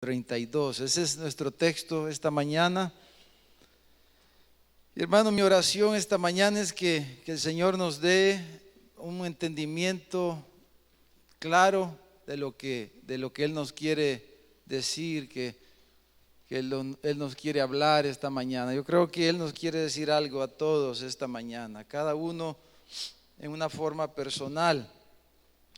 32. Ese es nuestro texto esta mañana. Y hermano, mi oración esta mañana es que el Señor nos dé un entendimiento claro de lo que Él nos quiere decir, que Él nos quiere hablar esta mañana. Yo creo que Él nos quiere decir algo a todos esta mañana, cada uno en una forma personal.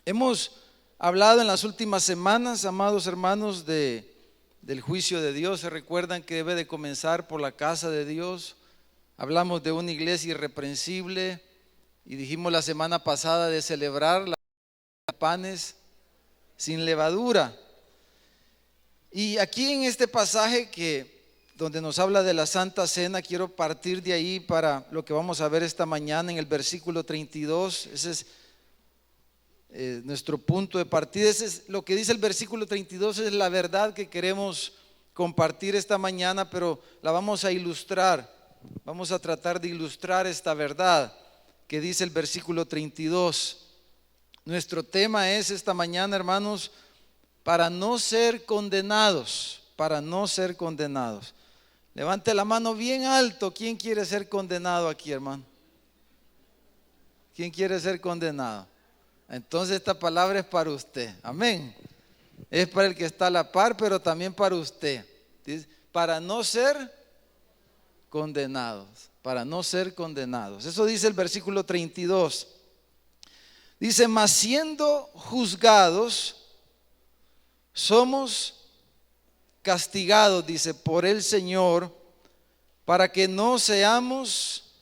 Hemos hablado en las últimas semanas, amados hermanos, del juicio de Dios. Se recuerdan que debe de comenzar por la casa de Dios. Hablamos de una iglesia irreprensible y dijimos la semana pasada de celebrar los panes sin levadura. Y aquí en este pasaje donde nos habla de la Santa Cena, quiero partir de ahí para lo que vamos a ver esta mañana en el versículo 32. Ese es nuestro punto de partida. Ese es lo que dice el versículo 32, es la verdad que queremos compartir esta mañana, pero la vamos a ilustrar. Vamos a tratar de ilustrar esta verdad que dice el versículo 32. Nuestro tema es esta mañana, hermanos, para no ser condenados, para no ser condenados. Levante la mano bien alto. ¿Quién quiere ser condenado aquí, hermano? ¿Quién quiere ser condenado? Entonces esta palabra es para usted. Amén. Es para el que está a la par, pero también para usted. Dice, para no ser condenados, para no ser condenados. Eso dice el versículo 32. Dice, mas siendo juzgados, somos castigados, dice, por el Señor, para que no seamos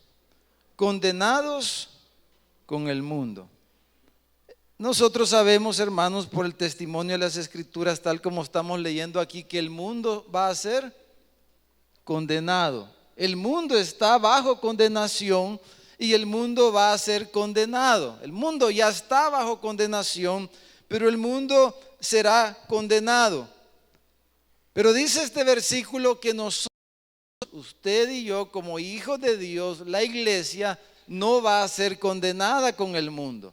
condenados con el mundo. Nosotros sabemos, hermanos, por el testimonio de las Escrituras, tal como estamos leyendo aquí, que el mundo va a ser condenado. El mundo está bajo condenación y el mundo va a ser condenado. El mundo ya está bajo condenación, pero el mundo será condenado. Pero dice este versículo que nosotros, usted y yo, como hijos de Dios, la iglesia no va a ser condenada con el mundo.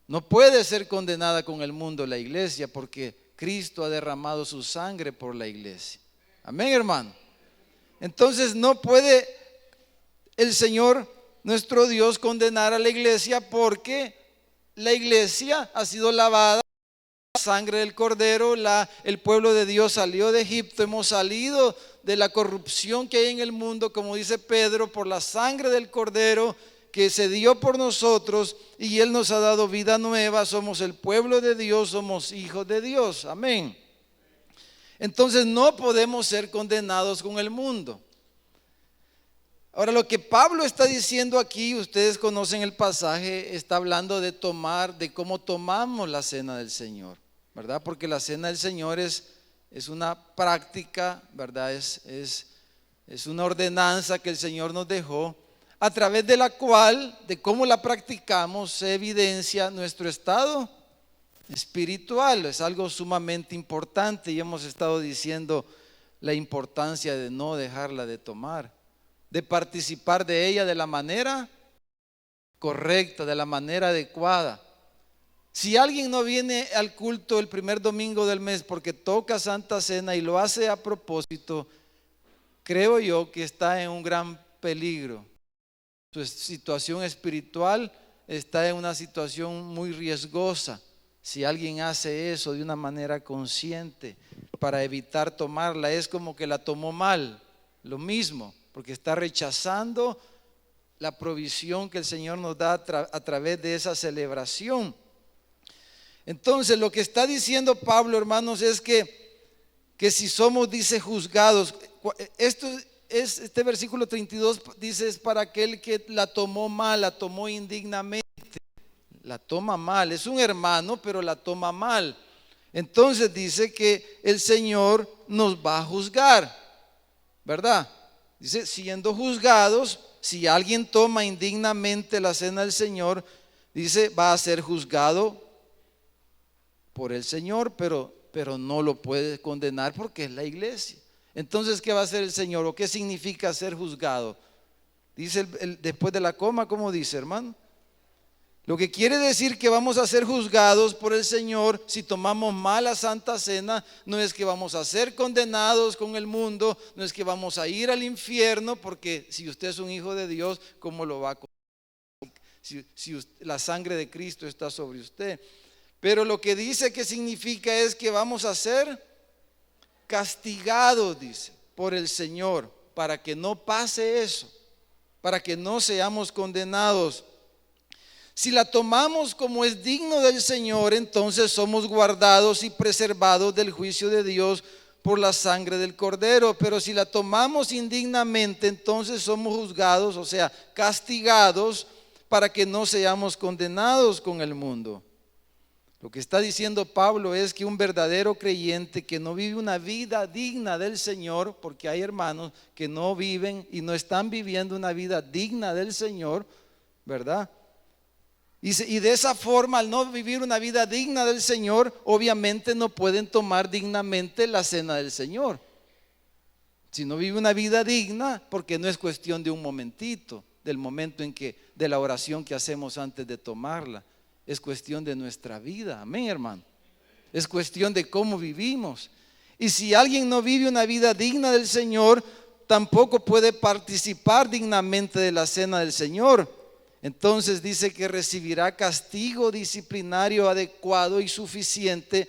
No puede ser condenada con el mundo la iglesia, porque Cristo ha derramado su sangre por la iglesia. Amén, hermano. Entonces no puede el Señor, nuestro Dios, condenar a la iglesia, porque la iglesia ha sido lavada por la sangre del Cordero. El pueblo de Dios salió de Egipto. Hemos salido de la corrupción que hay en el mundo, como dice Pedro, por la sangre del Cordero que se dio por nosotros, y Él nos ha dado vida nueva. Somos el pueblo de Dios, somos hijos de Dios. Amén. Entonces no podemos ser condenados con el mundo. Ahora, lo que Pablo está diciendo aquí, ustedes conocen el pasaje, está hablando de cómo tomamos la cena del Señor, ¿verdad? Porque la cena del Señor es una práctica, ¿verdad? Es una ordenanza que el Señor nos dejó, a través de la cual, de cómo la practicamos, se evidencia nuestro estado espiritual. Es algo sumamente importante y hemos estado diciendo la importancia de no dejarla de tomar, de participar de ella de la manera correcta, de la manera adecuada. Si alguien no viene al culto el primer domingo del mes porque toca Santa Cena y lo hace a propósito, creo yo que está en un gran peligro. Su situación espiritual está en una situación muy riesgosa. Si alguien hace eso de una manera consciente para evitar tomarla, es como que la tomó mal, lo mismo, porque está rechazando la provisión que el Señor nos da a través de esa celebración. Entonces, lo que está diciendo Pablo, hermanos, es que si somos, dice, juzgados, este versículo 32 dice, es para aquel que la tomó mal, la tomó indignamente. La toma mal, es un hermano, pero la toma mal. Entonces dice que el Señor nos va a juzgar, ¿verdad? Dice, siendo juzgados, si alguien toma indignamente la cena del Señor, dice, va a ser juzgado por el Señor, pero no lo puede condenar porque es la iglesia. Entonces, ¿qué va a hacer el Señor? ¿O qué significa ser juzgado? Dice después de la coma, ¿cómo dice, hermano? Lo que quiere decir que vamos a ser juzgados por el Señor si tomamos mal la Santa Cena. No es que vamos a ser condenados con el mundo, no es que vamos a ir al infierno, porque si usted es un hijo de Dios, ¿cómo lo va a condenar? Si la sangre de Cristo está sobre usted. Pero lo que dice que significa es que vamos a ser castigados, dice, por el Señor, para que no pase eso, para que no seamos condenados. Si la tomamos como es digno del Señor, entonces somos guardados y preservados del juicio de Dios por la sangre del Cordero. Pero si la tomamos indignamente, entonces somos juzgados, o sea, castigados, para que no seamos condenados con el mundo. Lo que está diciendo Pablo es que un verdadero creyente que no vive una vida digna del Señor, porque hay hermanos que no viven y no están viviendo una vida digna del Señor, ¿verdad? Y de esa forma, al no vivir una vida digna del Señor, obviamente no pueden tomar dignamente la cena del Señor. Si no vive una vida digna, porque no es cuestión de un momentito, del momento en que, de la oración que hacemos antes de tomarla, es cuestión de nuestra vida, amén, hermano. Es cuestión de cómo vivimos. Y si alguien no vive una vida digna del Señor, tampoco puede participar dignamente de la cena del Señor. Entonces dice que recibirá castigo disciplinario adecuado y suficiente,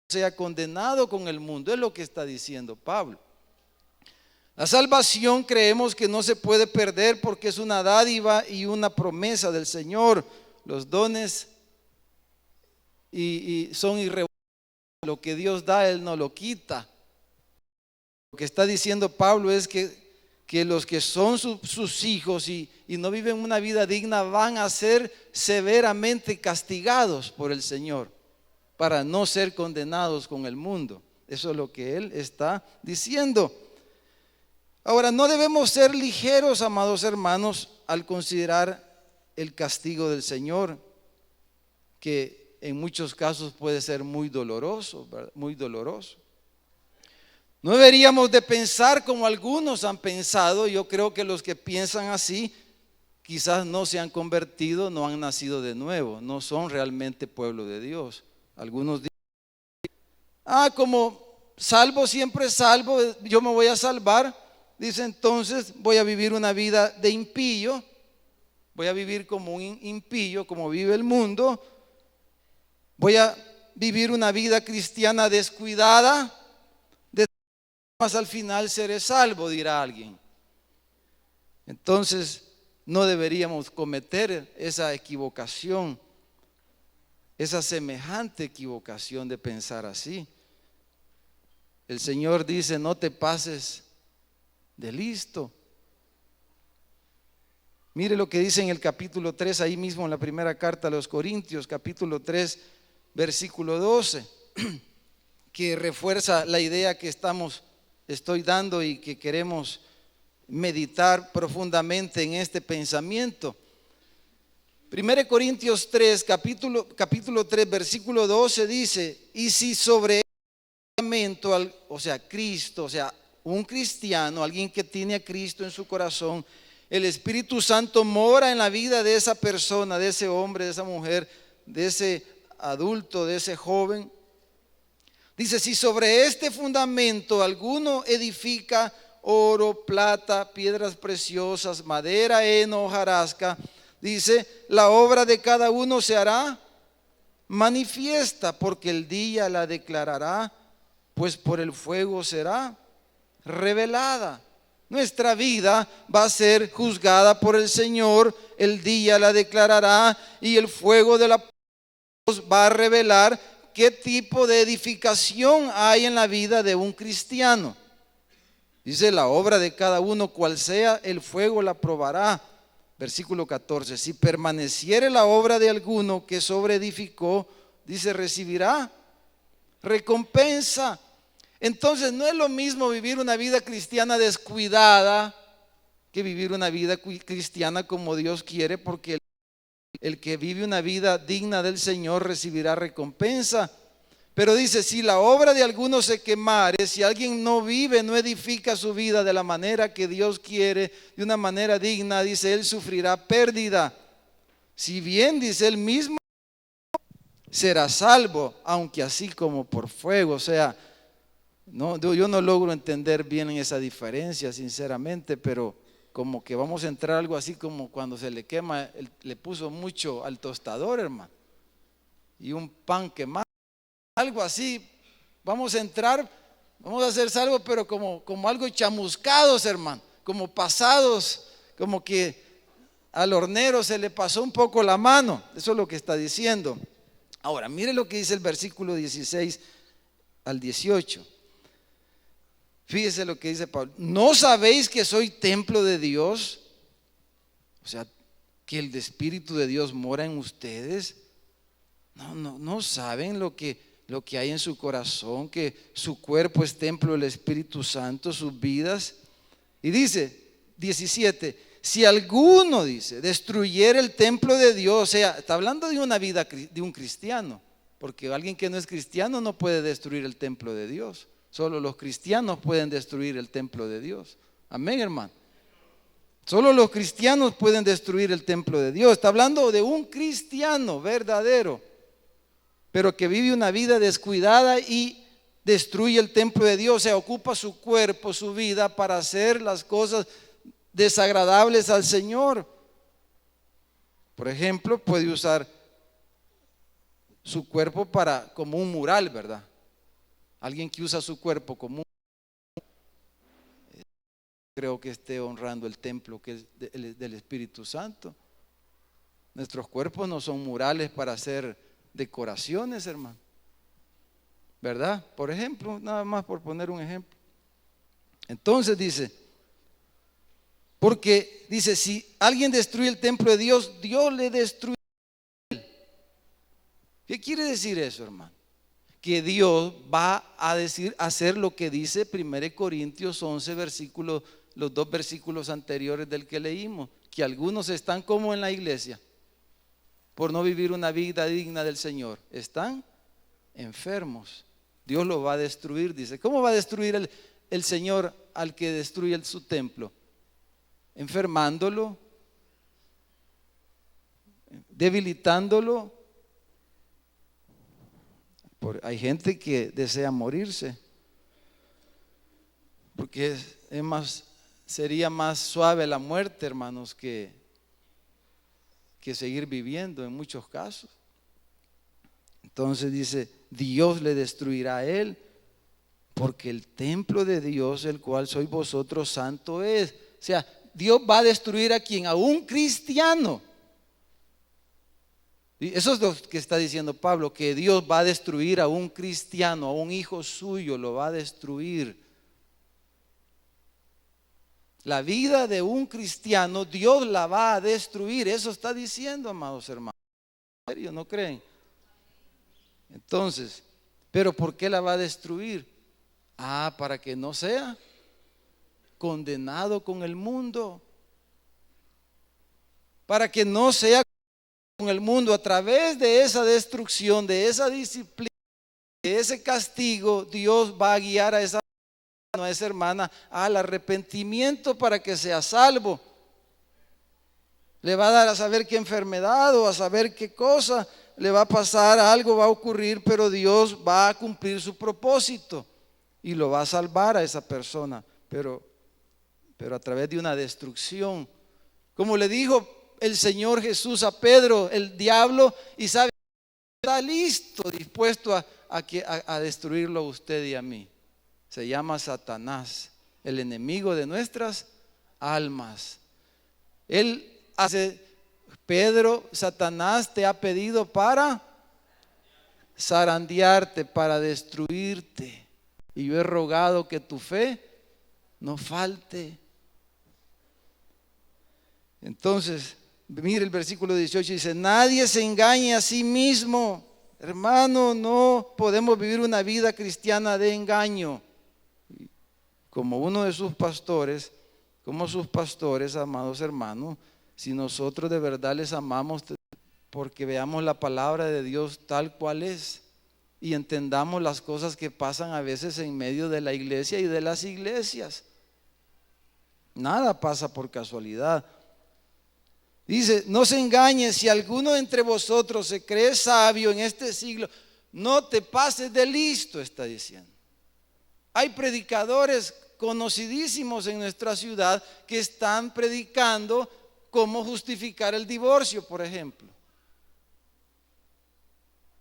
sea condenado con el mundo. Es lo que está diciendo Pablo. La salvación creemos que no se puede perder porque es una dádiva y una promesa del Señor. Los dones y son irrevocables. Lo que Dios da, Él no lo quita. Lo que está diciendo Pablo es que los que son sus hijos y no viven una vida digna van a ser severamente castigados por el Señor para no ser condenados con el mundo. Eso es lo que Él está diciendo. Ahora, no debemos ser ligeros, amados hermanos, al considerar el castigo del Señor, que en muchos casos puede ser muy doloroso, ¿verdad? Muy doloroso. No deberíamos de pensar como algunos han pensado. Yo creo que los que piensan así quizás no se han convertido, no han nacido de nuevo, no son realmente pueblo de Dios. Algunos dicen, como salvo siempre salvo, yo me voy a salvar. Dice, entonces voy a vivir una vida de impío, voy a vivir como un impío, como vive el mundo. Voy a vivir una vida cristiana descuidada, más al final seré salvo, dirá alguien. Entonces no deberíamos cometer esa equivocación, esa semejante equivocación de pensar así. El Señor dice, no te pases de listo. Mire lo que dice en el capítulo 3, ahí mismo en la primera carta a los Corintios, capítulo 3, versículo 12, que refuerza la idea que estoy dando y que queremos meditar profundamente en este pensamiento. 1 Corintios 3, capítulo 3, versículo 12 dice, y si sobre el fundamento, o sea, Cristo, o sea, un cristiano, alguien que tiene a Cristo en su corazón, el Espíritu Santo mora en la vida de esa persona, de ese hombre, de esa mujer, de ese adulto, de ese joven. Dice, si sobre este fundamento alguno edifica oro, plata, piedras preciosas, madera, heno, hojarasca, dice, la obra de cada uno se hará manifiesta, porque el día la declarará, pues por el fuego será revelada. Nuestra vida va a ser juzgada por el Señor, el día la declarará y el fuego de la va a revelar qué tipo de edificación hay en la vida de un cristiano. Dice, la obra de cada uno, cual sea, el fuego la probará. Versículo 14, si permaneciere la obra de alguno que sobreedificó, dice, recibirá recompensa. Entonces no es lo mismo vivir una vida cristiana descuidada que vivir una vida cristiana como Dios quiere, porque el que vive una vida digna del Señor recibirá recompensa. Pero dice, si la obra de alguno se quemare, si alguien no vive, no edifica su vida de la manera que Dios quiere, de una manera digna, dice, él sufrirá pérdida, Si bien, dice él mismo, será salvo, aunque así como por fuego. O sea, no, yo no logro entender bien esa diferencia, sinceramente, pero como que vamos a entrar algo así como cuando se le quema, le puso mucho al tostador, hermano, y un pan quemado, algo así. Vamos a entrar, vamos a ser salvos, pero como algo chamuscados, hermano, como pasados, como que al hornero se le pasó un poco la mano. Eso es lo que está diciendo. Ahora, mire lo que dice el versículo 16 al 18. Fíjese lo que dice Pablo. ¿No sabéis que soy templo de Dios? O sea, que el Espíritu de Dios mora en ustedes. No saben lo que hay en su corazón, que su cuerpo es templo del Espíritu Santo, sus vidas. Y dice 17, si alguno, dice, destruyera el templo de Dios, o sea, está hablando de una vida de un cristiano, porque alguien que no es cristiano no puede destruir el templo de Dios. Solo los cristianos pueden destruir el templo de Dios. Amén, hermano. Solo los cristianos pueden destruir el templo de Dios. Está hablando de un cristiano verdadero, pero que vive una vida descuidada y destruye el templo de Dios. O sea, ocupa su cuerpo, su vida para hacer las cosas desagradables al Señor. Por ejemplo, puede usar su cuerpo como un mural, ¿verdad? Alguien que usa su cuerpo como creo que esté honrando el templo que es del Espíritu Santo. Nuestros cuerpos no son murales para hacer decoraciones, hermano, ¿verdad? Por ejemplo, nada más por poner un ejemplo. Entonces dice, porque dice, si alguien destruye el templo de Dios, Dios le destruye. ¿Qué quiere decir eso, hermano? Que Dios va a hacer lo que dice 1 Corintios 11, los dos versículos anteriores del que leímos, que algunos están como en la iglesia, por no vivir una vida digna del Señor, están enfermos. Dios lo va a destruir, dice. ¿Cómo va a destruir el Señor al que destruye su templo? Enfermándolo, debilitándolo. Hay gente que desea morirse, porque sería más suave la muerte, hermanos, que seguir viviendo en muchos casos. Entonces dice, Dios le destruirá a él, porque el templo de Dios, el cual sois vosotros, santo es. O sea, Dios va a destruir a quien, a un cristiano. Y eso es lo que está diciendo Pablo, que Dios va a destruir a un cristiano, a un hijo suyo, lo va a destruir. La vida de un cristiano, Dios la va a destruir. Eso está diciendo, amados hermanos. ¿En serio? ¿No creen? Entonces, ¿pero por qué la va a destruir? Para que no sea condenado con el mundo. Para que no sea con el mundo. A través de esa destrucción, de esa disciplina, de ese castigo, Dios va a guiar a esa hermana al arrepentimiento para que sea salvo. Le va a dar a saber qué enfermedad o a saber qué cosa le va a pasar, algo va a ocurrir, pero Dios va a cumplir su propósito y lo va a salvar a esa persona, pero a través de una destrucción. Como le dijo el Señor Jesús a Pedro, el diablo, y sabe, está listo, dispuesto a destruirlo a usted y a mí. Se llama Satanás, el enemigo de nuestras almas. Él hace, Pedro, Satanás te ha pedido para zarandearte, para destruirte. Y yo he rogado que tu fe no falte. Entonces, mire el versículo 18, dice, nadie se engañe a sí mismo. Hermano, no podemos vivir una vida cristiana de engaño. Como uno de sus pastores, como sus pastores, amados hermanos, si nosotros de verdad les amamos, porque veamos la palabra de Dios tal cual es y entendamos las cosas que pasan a veces en medio de la iglesia y de las iglesias. Nada pasa por casualidad. Dice, no se engañe, si alguno entre vosotros se cree sabio en este siglo, no te pases de listo, está diciendo. Hay predicadores conocidísimos en nuestra ciudad que están predicando cómo justificar el divorcio, por ejemplo.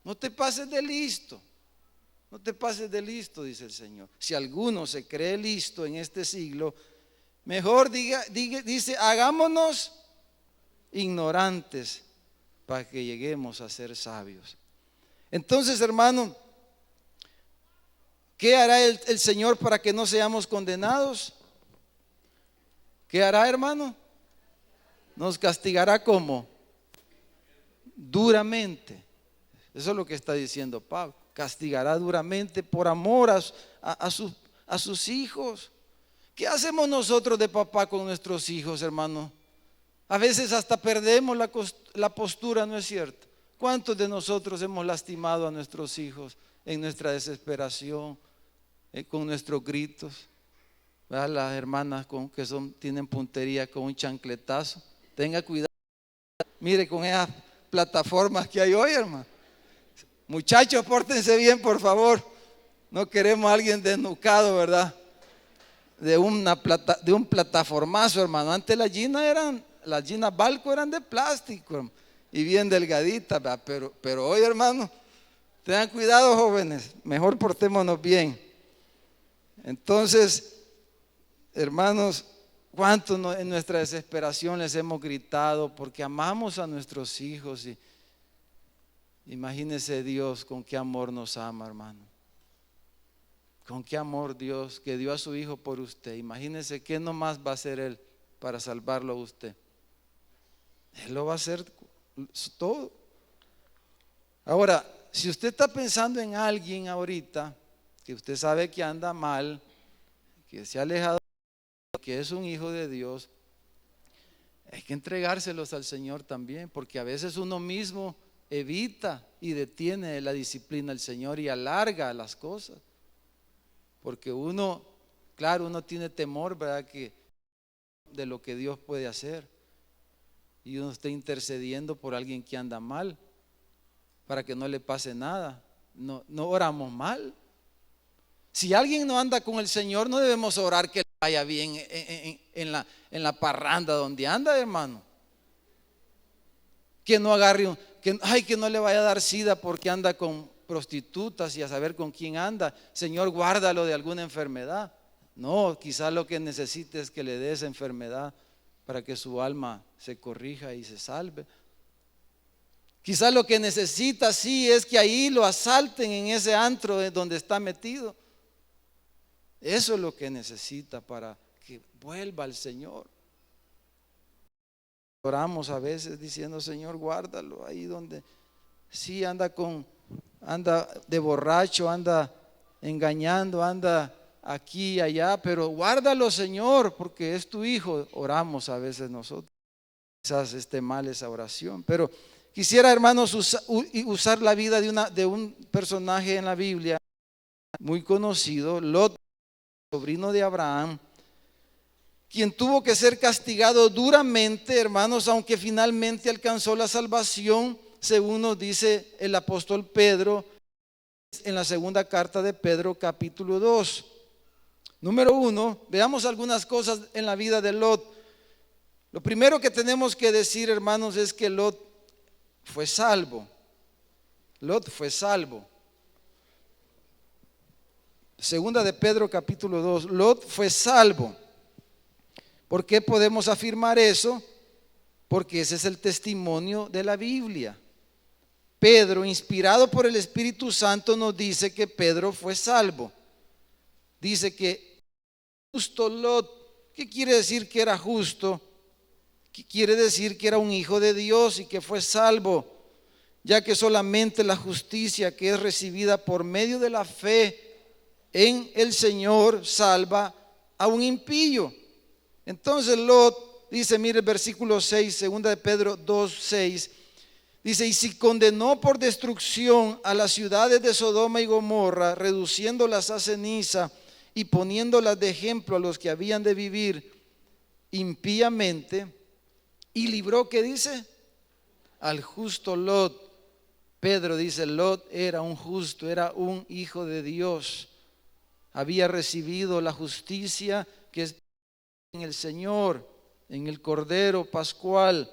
No te pases de listo. No te pases de listo, dice el Señor. Si alguno se cree listo en este siglo, mejor dice, hagámonos ignorantes para que lleguemos a ser sabios. Entonces, hermano, ¿qué hará el Señor para que no seamos condenados? ¿Qué hará, hermano? Nos castigará ¿cómo? Duramente. Eso es lo que está diciendo Pablo. Castigará duramente por amor a sus hijos. ¿Qué hacemos nosotros de papá con nuestros hijos, hermano? A veces hasta perdemos la postura, ¿no es cierto? ¿Cuántos de nosotros hemos lastimado a nuestros hijos en nuestra desesperación, con nuestros gritos? ¿Verdad? Las hermanas que tienen puntería con un chancletazo. Tenga cuidado. Mire con esas plataformas que hay hoy, hermano. Muchachos, pórtense bien, por favor. No queremos a alguien desnucado, ¿verdad? De un plataformazo, hermano. Antes las Ginas Balco eran de plástico, hermano, y bien delgaditas, ¿verdad? Pero hoy, hermano, tengan cuidado, jóvenes. Mejor portémonos bien. Entonces, hermanos, ¿cuántos en nuestra desesperación les hemos gritado porque amamos a nuestros hijos? Y imagínese Dios con qué amor nos ama, hermano. Con qué amor Dios que dio a su hijo por usted. Imagínese qué nomás va a hacer Él para salvarlo a usted. Él lo va a hacer todo. Ahora, si usted está pensando en alguien ahorita que usted sabe que anda mal, que se ha alejado, que es un hijo de Dios, hay que entregárselos al Señor también, porque a veces uno mismo evita y detiene la disciplina del Señor y alarga las cosas, porque uno tiene temor, ¿verdad?, de lo que Dios puede hacer, y uno está intercediendo por alguien que anda mal para que no le pase nada. No oramos mal. Si alguien no anda con el Señor, no debemos orar que le vaya bien en la parranda donde anda, hermano. Que no agarre que no le vaya a dar sida porque anda con prostitutas y a saber con quién anda. Señor, guárdalo de alguna enfermedad. No, quizás lo que necesite es que le dé esa enfermedad para que su alma se corrija y se salve. Quizás lo que necesita sí es que ahí lo asalten en ese antro donde está metido. Eso es lo que necesita para que vuelva al Señor. Oramos a veces diciendo, Señor, guárdalo ahí donde sí anda de borracho, anda engañando, anda aquí y allá, pero guárdalo, Señor, porque es tu hijo. Oramos a veces nosotros. Quizás esté mal esa oración, pero quisiera, hermanos, usar la vida de un personaje en la Biblia muy conocido, Lot, sobrino de Abraham, quien tuvo que ser castigado duramente, hermanos, aunque finalmente alcanzó la salvación, según nos dice el apóstol Pedro en la segunda carta de Pedro, capítulo 2. Número 1, veamos algunas cosas en la vida de Lot. Lo primero que tenemos que decir, hermanos, es que Lot fue salvo. Lot fue salvo. Segunda de Pedro, capítulo 2, Lot fue salvo. ¿Por qué podemos afirmar eso? Porque ese es el testimonio de la Biblia. Pedro, inspirado por el Espíritu Santo, nos dice que Pedro fue salvo. Dice que justo Lot. ¿Qué quiere decir que era justo? ¿Qué quiere decir que era un hijo de Dios y que fue salvo? Ya que solamente la justicia que es recibida por medio de la fe en el Señor salva a un impío. Entonces Lot dice, mire el versículo 6, segunda de Pedro 2:6, dice, y si condenó por destrucción a las ciudades de Sodoma y Gomorra, reduciéndolas a ceniza y poniéndolas de ejemplo a los que habían de vivir impíamente, Y libró, ¿qué dice? Al justo Lot. Pedro dice, Lot era un justo, era un hijo de Dios. Había recibido la justicia que es en el Señor, en el Cordero Pascual.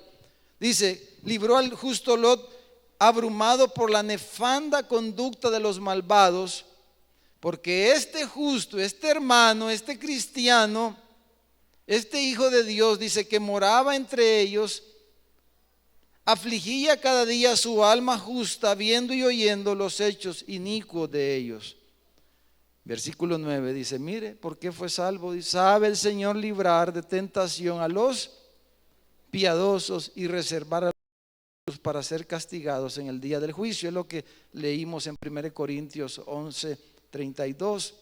Dice, libró al justo Lot, abrumado por la nefanda conducta de los malvados, porque este justo, este hermano, este cristiano, este hijo de Dios, dice que moraba entre ellos, afligía cada día su alma justa, viendo y oyendo los hechos inicuos de ellos. Versículo 9 dice, mire, ¿por qué fue salvo? Dice, sabe el Señor librar de tentación a los piadosos y reservar a los para ser castigados en el día del juicio. Es lo que leímos en 1 Corintios 11:32.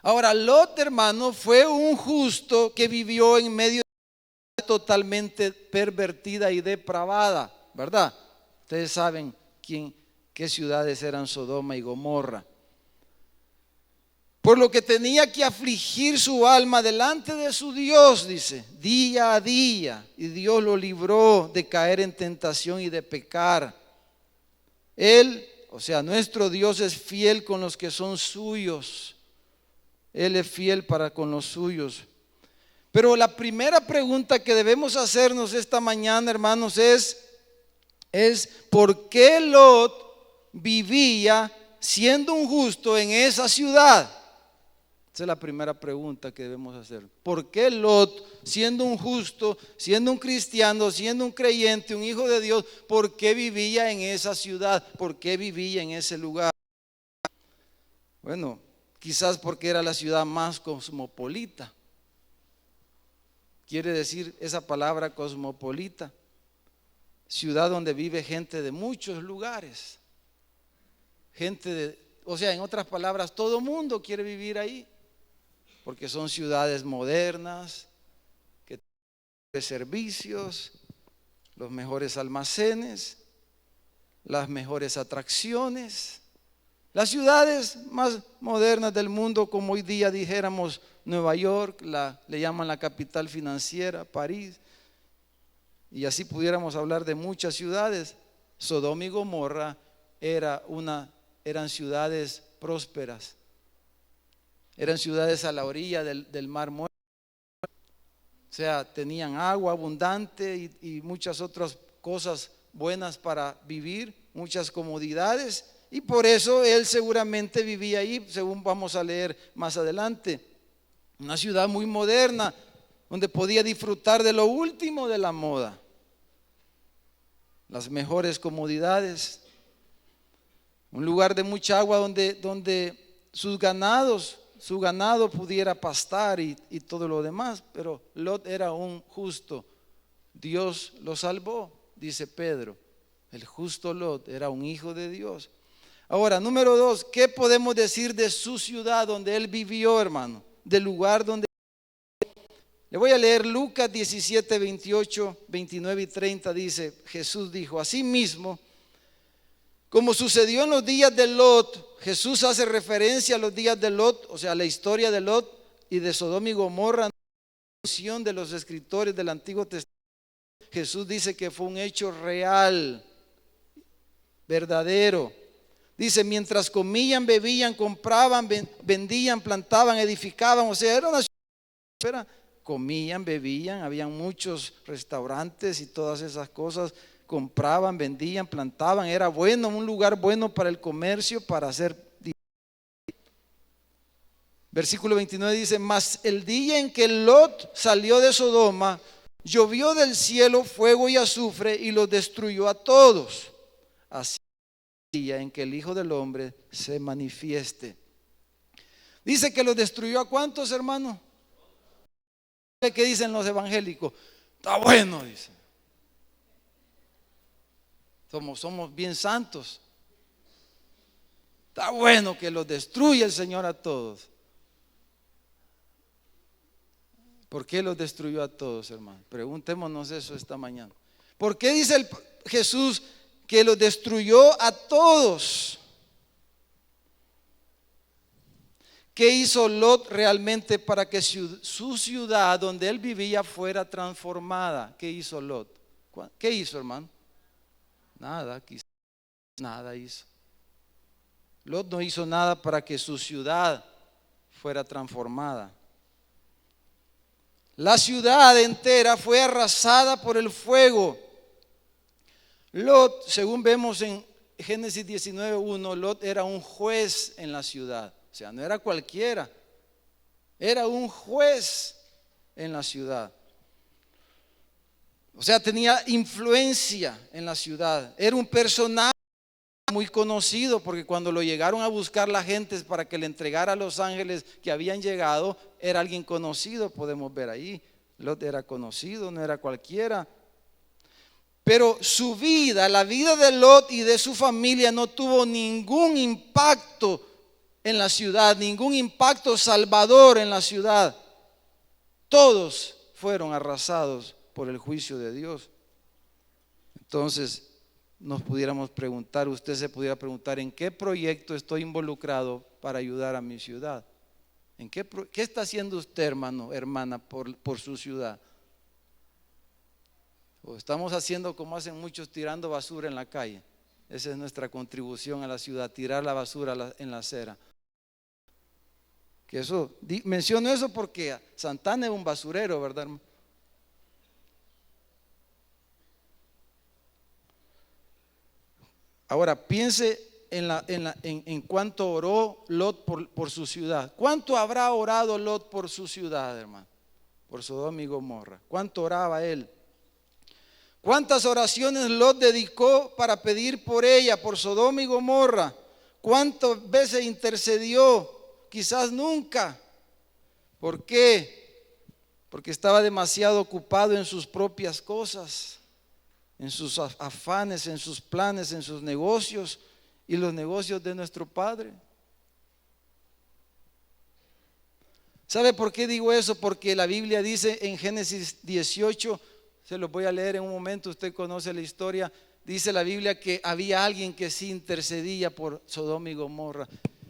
Ahora, Lot, hermano, fue un justo que vivió en medio de totalmente pervertida y depravada, ¿verdad? Ustedes saben qué ciudades eran Sodoma y Gomorra. Por lo que tenía que afligir su alma delante de su Dios, dice, día a día. Y Dios lo libró de caer en tentación y de pecar. Él, o sea, nuestro Dios es fiel con los que son suyos. Él es fiel para con los suyos. Pero la primera pregunta que debemos hacernos esta mañana, hermanos, es ¿por qué Lot vivía siendo un justo en esa ciudad? Esa es la primera pregunta que debemos hacer. ¿Por qué Lot, siendo un justo, siendo un cristiano, siendo un creyente, un hijo de Dios, por qué vivía en esa ciudad? ¿Por qué vivía en ese lugar? Bueno, quizás porque era la ciudad más cosmopolita. Quiere decir esa palabra cosmopolita, ciudad donde vive gente de muchos lugares. O sea, en otras palabras, todo mundo quiere vivir ahí. Porque son ciudades modernas, que tienen servicios, los mejores almacenes, las mejores atracciones. Las ciudades más modernas del mundo, como hoy día dijéramos Nueva York, le llaman la capital financiera, París. Y así pudiéramos hablar de muchas ciudades. Sodoma y Gomorra eran ciudades prósperas. Eran ciudades a la orilla del mar Muerto. O sea, tenían agua abundante y muchas otras cosas buenas para vivir, muchas comodidades. Y por eso él seguramente vivía ahí, según vamos a leer más adelante. Una ciudad muy moderna, donde podía disfrutar de lo último de la moda. Las mejores comodidades. Un lugar de mucha agua donde su ganado pudiera pastar y todo lo demás. Pero Lot era un justo. Dios lo salvó, dice Pedro. El justo Lot era un hijo de Dios. Ahora, número 2, ¿qué podemos decir de su ciudad donde él vivió, hermano? Del lugar donde... Le voy a leer Lucas 17, 28, 29 y 30. Dice, Jesús dijo, asimismo, como sucedió en los días de Lot. Jesús hace referencia a los días de Lot, o sea, la historia de Lot y de Sodoma y Gomorra. De los escritores del Antiguo Testamento, Jesús dice que fue un hecho real, verdadero. Dice, mientras comían, bebían, compraban, vendían, plantaban, edificaban. O sea, era una ciudad. Comían, bebían, habían muchos restaurantes y todas esas cosas. Compraban, vendían, plantaban. Era bueno, un lugar bueno para el comercio, para hacer. Versículo 29 dice, mas el día en que Lot salió de Sodoma, llovió del cielo fuego y azufre y los destruyó a todos. Así el día en que el Hijo del Hombre se manifieste. Dice que los destruyó a ¿cuántos, hermano? ¿Qué dicen los evangélicos? Está bueno, dice. Somos bien santos. Está bueno que los destruya el Señor a todos. ¿Por qué los destruyó a todos, hermano? Preguntémonos eso esta mañana. ¿Por qué dice Jesús que los destruyó a todos? ¿Qué hizo Lot realmente para que su ciudad donde él vivía fuera transformada? ¿Qué hizo Lot? ¿Qué hizo, hermano? Nada, quizás nada hizo. Lot no hizo nada para que su ciudad fuera transformada. La ciudad entera fue arrasada por el fuego. Lot, según vemos en Génesis 19:1, Lot era un juez en la ciudad. O sea, no era cualquiera, era un juez en la ciudad. O sea, tenía influencia en la ciudad. Era un personaje muy conocido, porque cuando lo llegaron a buscar la gente para que le entregara a los ángeles que habían llegado, era alguien conocido, podemos ver ahí. Lot era conocido, no era cualquiera. Pero su vida, la vida de Lot y de su familia no tuvo ningún impacto en la ciudad, ningún impacto salvador en la ciudad. Todos fueron arrasados por el juicio de Dios. Entonces nos pudiéramos preguntar, usted se pudiera preguntar, ¿en qué proyecto estoy involucrado para ayudar a mi ciudad? ¿Qué está haciendo usted, hermano, hermana, por su ciudad? ¿O estamos haciendo como hacen muchos, tirando basura en la calle? Esa es nuestra contribución a la ciudad, tirar la basura en la acera. Menciono eso porque Santana es un basurero, ¿verdad, hermano? Ahora piense en cuánto oró Lot por su ciudad. ¿Cuánto habrá orado Lot por su ciudad, hermano? Por Sodoma y Gomorra. ¿Cuánto oraba él? ¿Cuántas oraciones Lot dedicó para pedir por ella, por Sodoma y Gomorra? ¿Cuántas veces intercedió? Quizás nunca. ¿Por qué? Porque estaba demasiado ocupado en sus propias cosas, en sus afanes, en sus planes, en sus negocios y los negocios de nuestro Padre. ¿Sabe por qué digo eso? Porque la Biblia dice en Génesis 18, se lo voy a leer en un momento, usted conoce la historia. Dice la Biblia que había alguien que sí intercedía por Sodoma y Gomorra,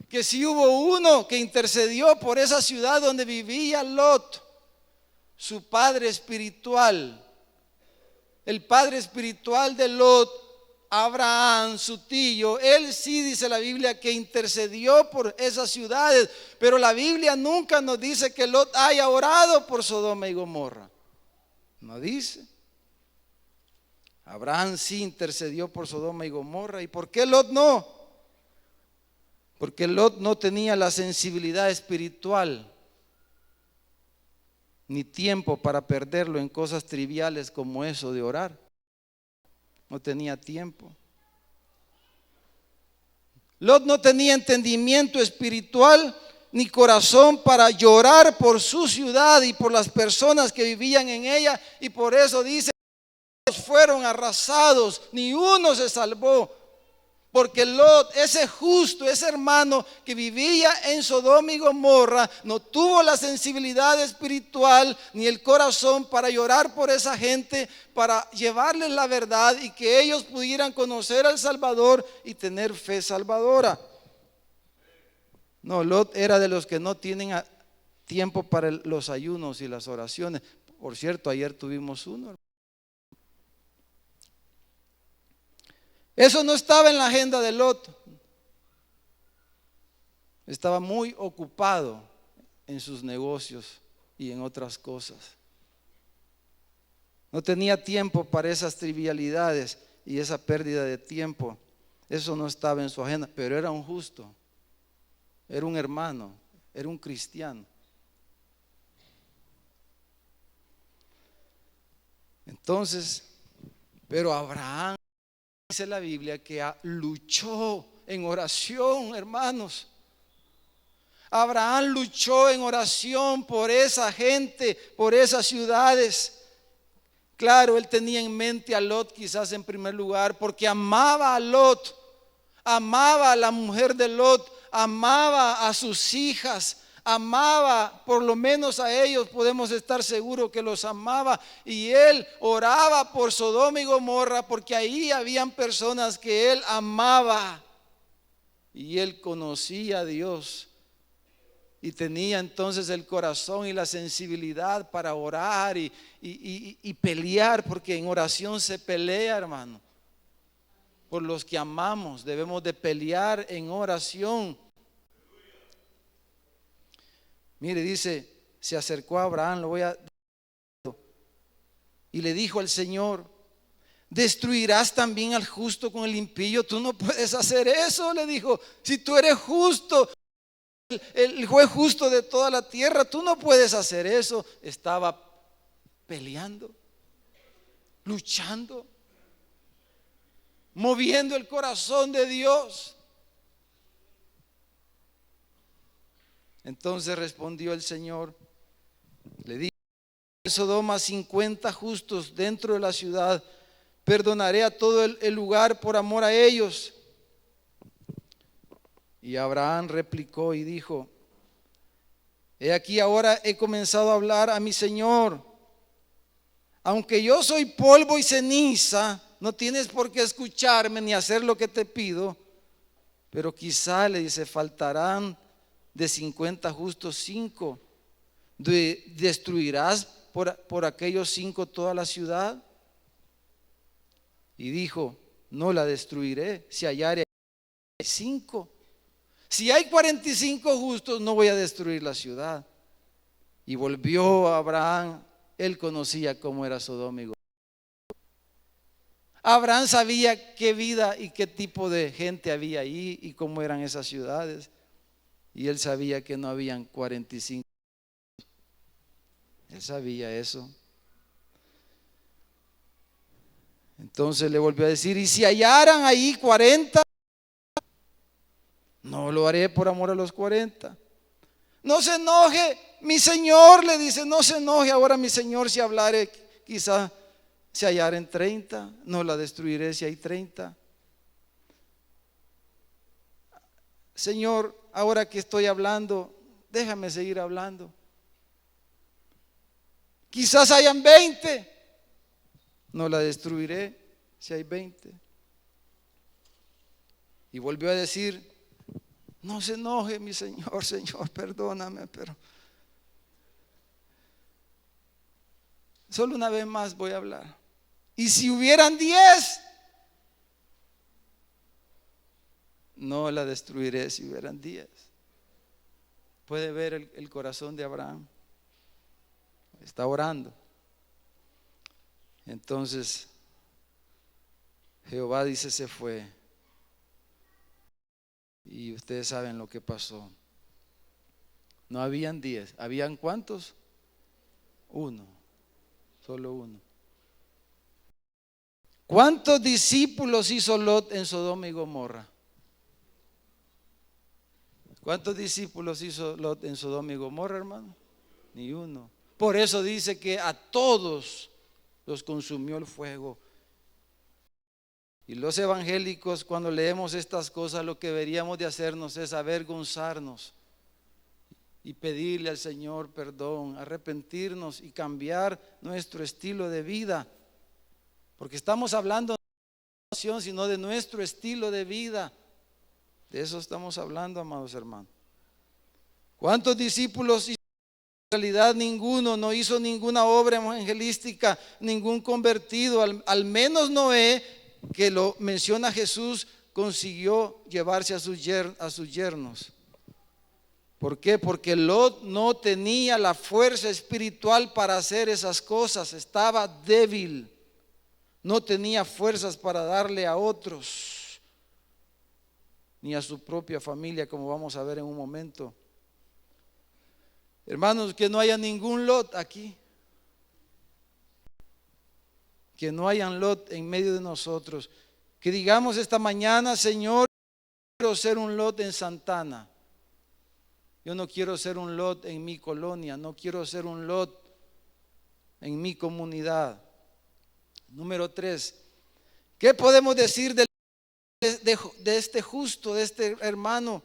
que sí hubo uno que intercedió por esa ciudad donde vivía Lot, su padre espiritual. El padre espiritual de Lot, Abraham, su tío, él sí dice la Biblia que intercedió por esas ciudades, pero la Biblia nunca nos dice que Lot haya orado por Sodoma y Gomorra. No dice. Abraham sí intercedió por Sodoma y Gomorra. ¿Y por qué Lot no? Porque Lot no tenía la sensibilidad espiritual ni tiempo para perderlo en cosas triviales como eso de orar. No tenía tiempo. Lot no tenía entendimiento espiritual ni corazón para llorar por su ciudad y por las personas que vivían en ella, y por eso dice, fueron arrasados, ni uno se salvó. Porque Lot, ese justo, ese hermano que vivía en Sodoma y Gomorra, no tuvo la sensibilidad espiritual ni el corazón para llorar por esa gente, para llevarles la verdad y que ellos pudieran conocer al Salvador y tener fe salvadora. No, Lot era de los que no tienen tiempo para los ayunos y las oraciones. Por cierto, ayer tuvimos uno. Eso no estaba en la agenda de Lot. Estaba muy ocupado en sus negocios y en otras cosas. No tenía tiempo para esas trivialidades y esa pérdida de tiempo. Eso no estaba en su agenda, pero era un justo, era un hermano, era un cristiano. Entonces, pero Abraham, dice la Biblia, que luchó en oración, hermanos. Abraham luchó en oración por esa gente, por esas ciudades. Claro, él tenía en mente a Lot quizás en primer lugar, porque amaba a Lot, amaba a la mujer de Lot, amaba a sus hijas, amaba, por lo menos a ellos podemos estar seguros que los amaba, y él oraba por Sodoma y Gomorra porque ahí habían personas que él amaba y él conocía a Dios. y tenía entonces el corazón y la sensibilidad para orar y pelear, porque en oración se pelea, hermano. Por los que amamos debemos de pelear en oración. Mire, dice, se acercó a Abraham, y le dijo al Señor: ¿destruirás también al justo con el impío? Tú no puedes hacer eso, le dijo. Si tú eres justo, el juez justo de toda la tierra, tú no puedes hacer eso. Estaba peleando, luchando, moviendo el corazón de Dios. Entonces respondió el Señor, le dijo: en Sodoma 50 justos dentro de la ciudad, perdonaré a todo el lugar por amor a ellos. Y Abraham replicó y dijo: he aquí, ahora he comenzado a hablar a mi Señor. Aunque yo soy polvo y ceniza, no tienes por qué escucharme ni hacer lo que te pido. Pero quizá, le dice, faltarán de 50 justos 5. ¿Destruirás por aquellos 5 toda la ciudad? Y dijo: no la destruiré si hallare 5. Si hay 45 justos, no voy a destruir la ciudad. Y volvió a Abraham. Él conocía cómo era Sodoma y Gomorra. Abraham sabía qué vida y qué tipo de gente había ahí y cómo eran esas ciudades. Y él sabía que no habían 45. Él sabía eso. Entonces le volvió a decir: y si hallaran ahí 40, no lo haré por amor a los 40. No se enoje, mi Señor, le dice, no se enoje ahora mi Señor si hablare, quizá se hallaren 30, no la destruiré si hay 30. Señor, ahora que estoy hablando, déjame seguir hablando. Quizás hayan 20, no la destruiré si hay 20. Y volvió a decir: no se enoje mi Señor, Señor, perdóname, pero solo una vez más voy a hablar. Y si hubieran 10, no la destruiré si hubieran 10. Puede ver el corazón de Abraham. Está orando. Entonces Jehová, dice, se fue. Y ustedes saben lo que pasó. No habían 10. ¿Habían cuántos? 1. Solo 1. ¿Cuántos discípulos hizo Lot en Sodoma y Gomorra? ¿Cuántos discípulos hizo Lot en Sodoma y Gomorra, hermano? Ni uno. Por eso dice que a todos los consumió el fuego. Y los evangélicos, cuando leemos estas cosas, lo que deberíamos de hacernos es avergonzarnos y pedirle al Señor perdón, arrepentirnos y cambiar nuestro estilo de vida. Porque estamos hablando no de oración, sino de nuestro estilo de vida. De eso estamos hablando, amados hermanos. ¿Cuántos discípulos? En realidad ninguno, no hizo ninguna obra evangelística, ningún convertido. Al menos Noé, que lo menciona Jesús, consiguió llevarse a sus yernos. ¿Por qué? Porque Lot no tenía la fuerza espiritual para hacer esas cosas, estaba débil, no tenía fuerzas para darle a otros, ni a su propia familia, como vamos a ver en un momento. Hermanos, que no haya ningún Lot aquí, que no hayan Lot en medio de nosotros, que digamos esta mañana: Señor, quiero ser un Lot en Santana. Yo no quiero ser un Lot en mi colonia, no quiero ser un Lot en mi comunidad. Número 3, ¿qué podemos decir de este justo, de este hermano,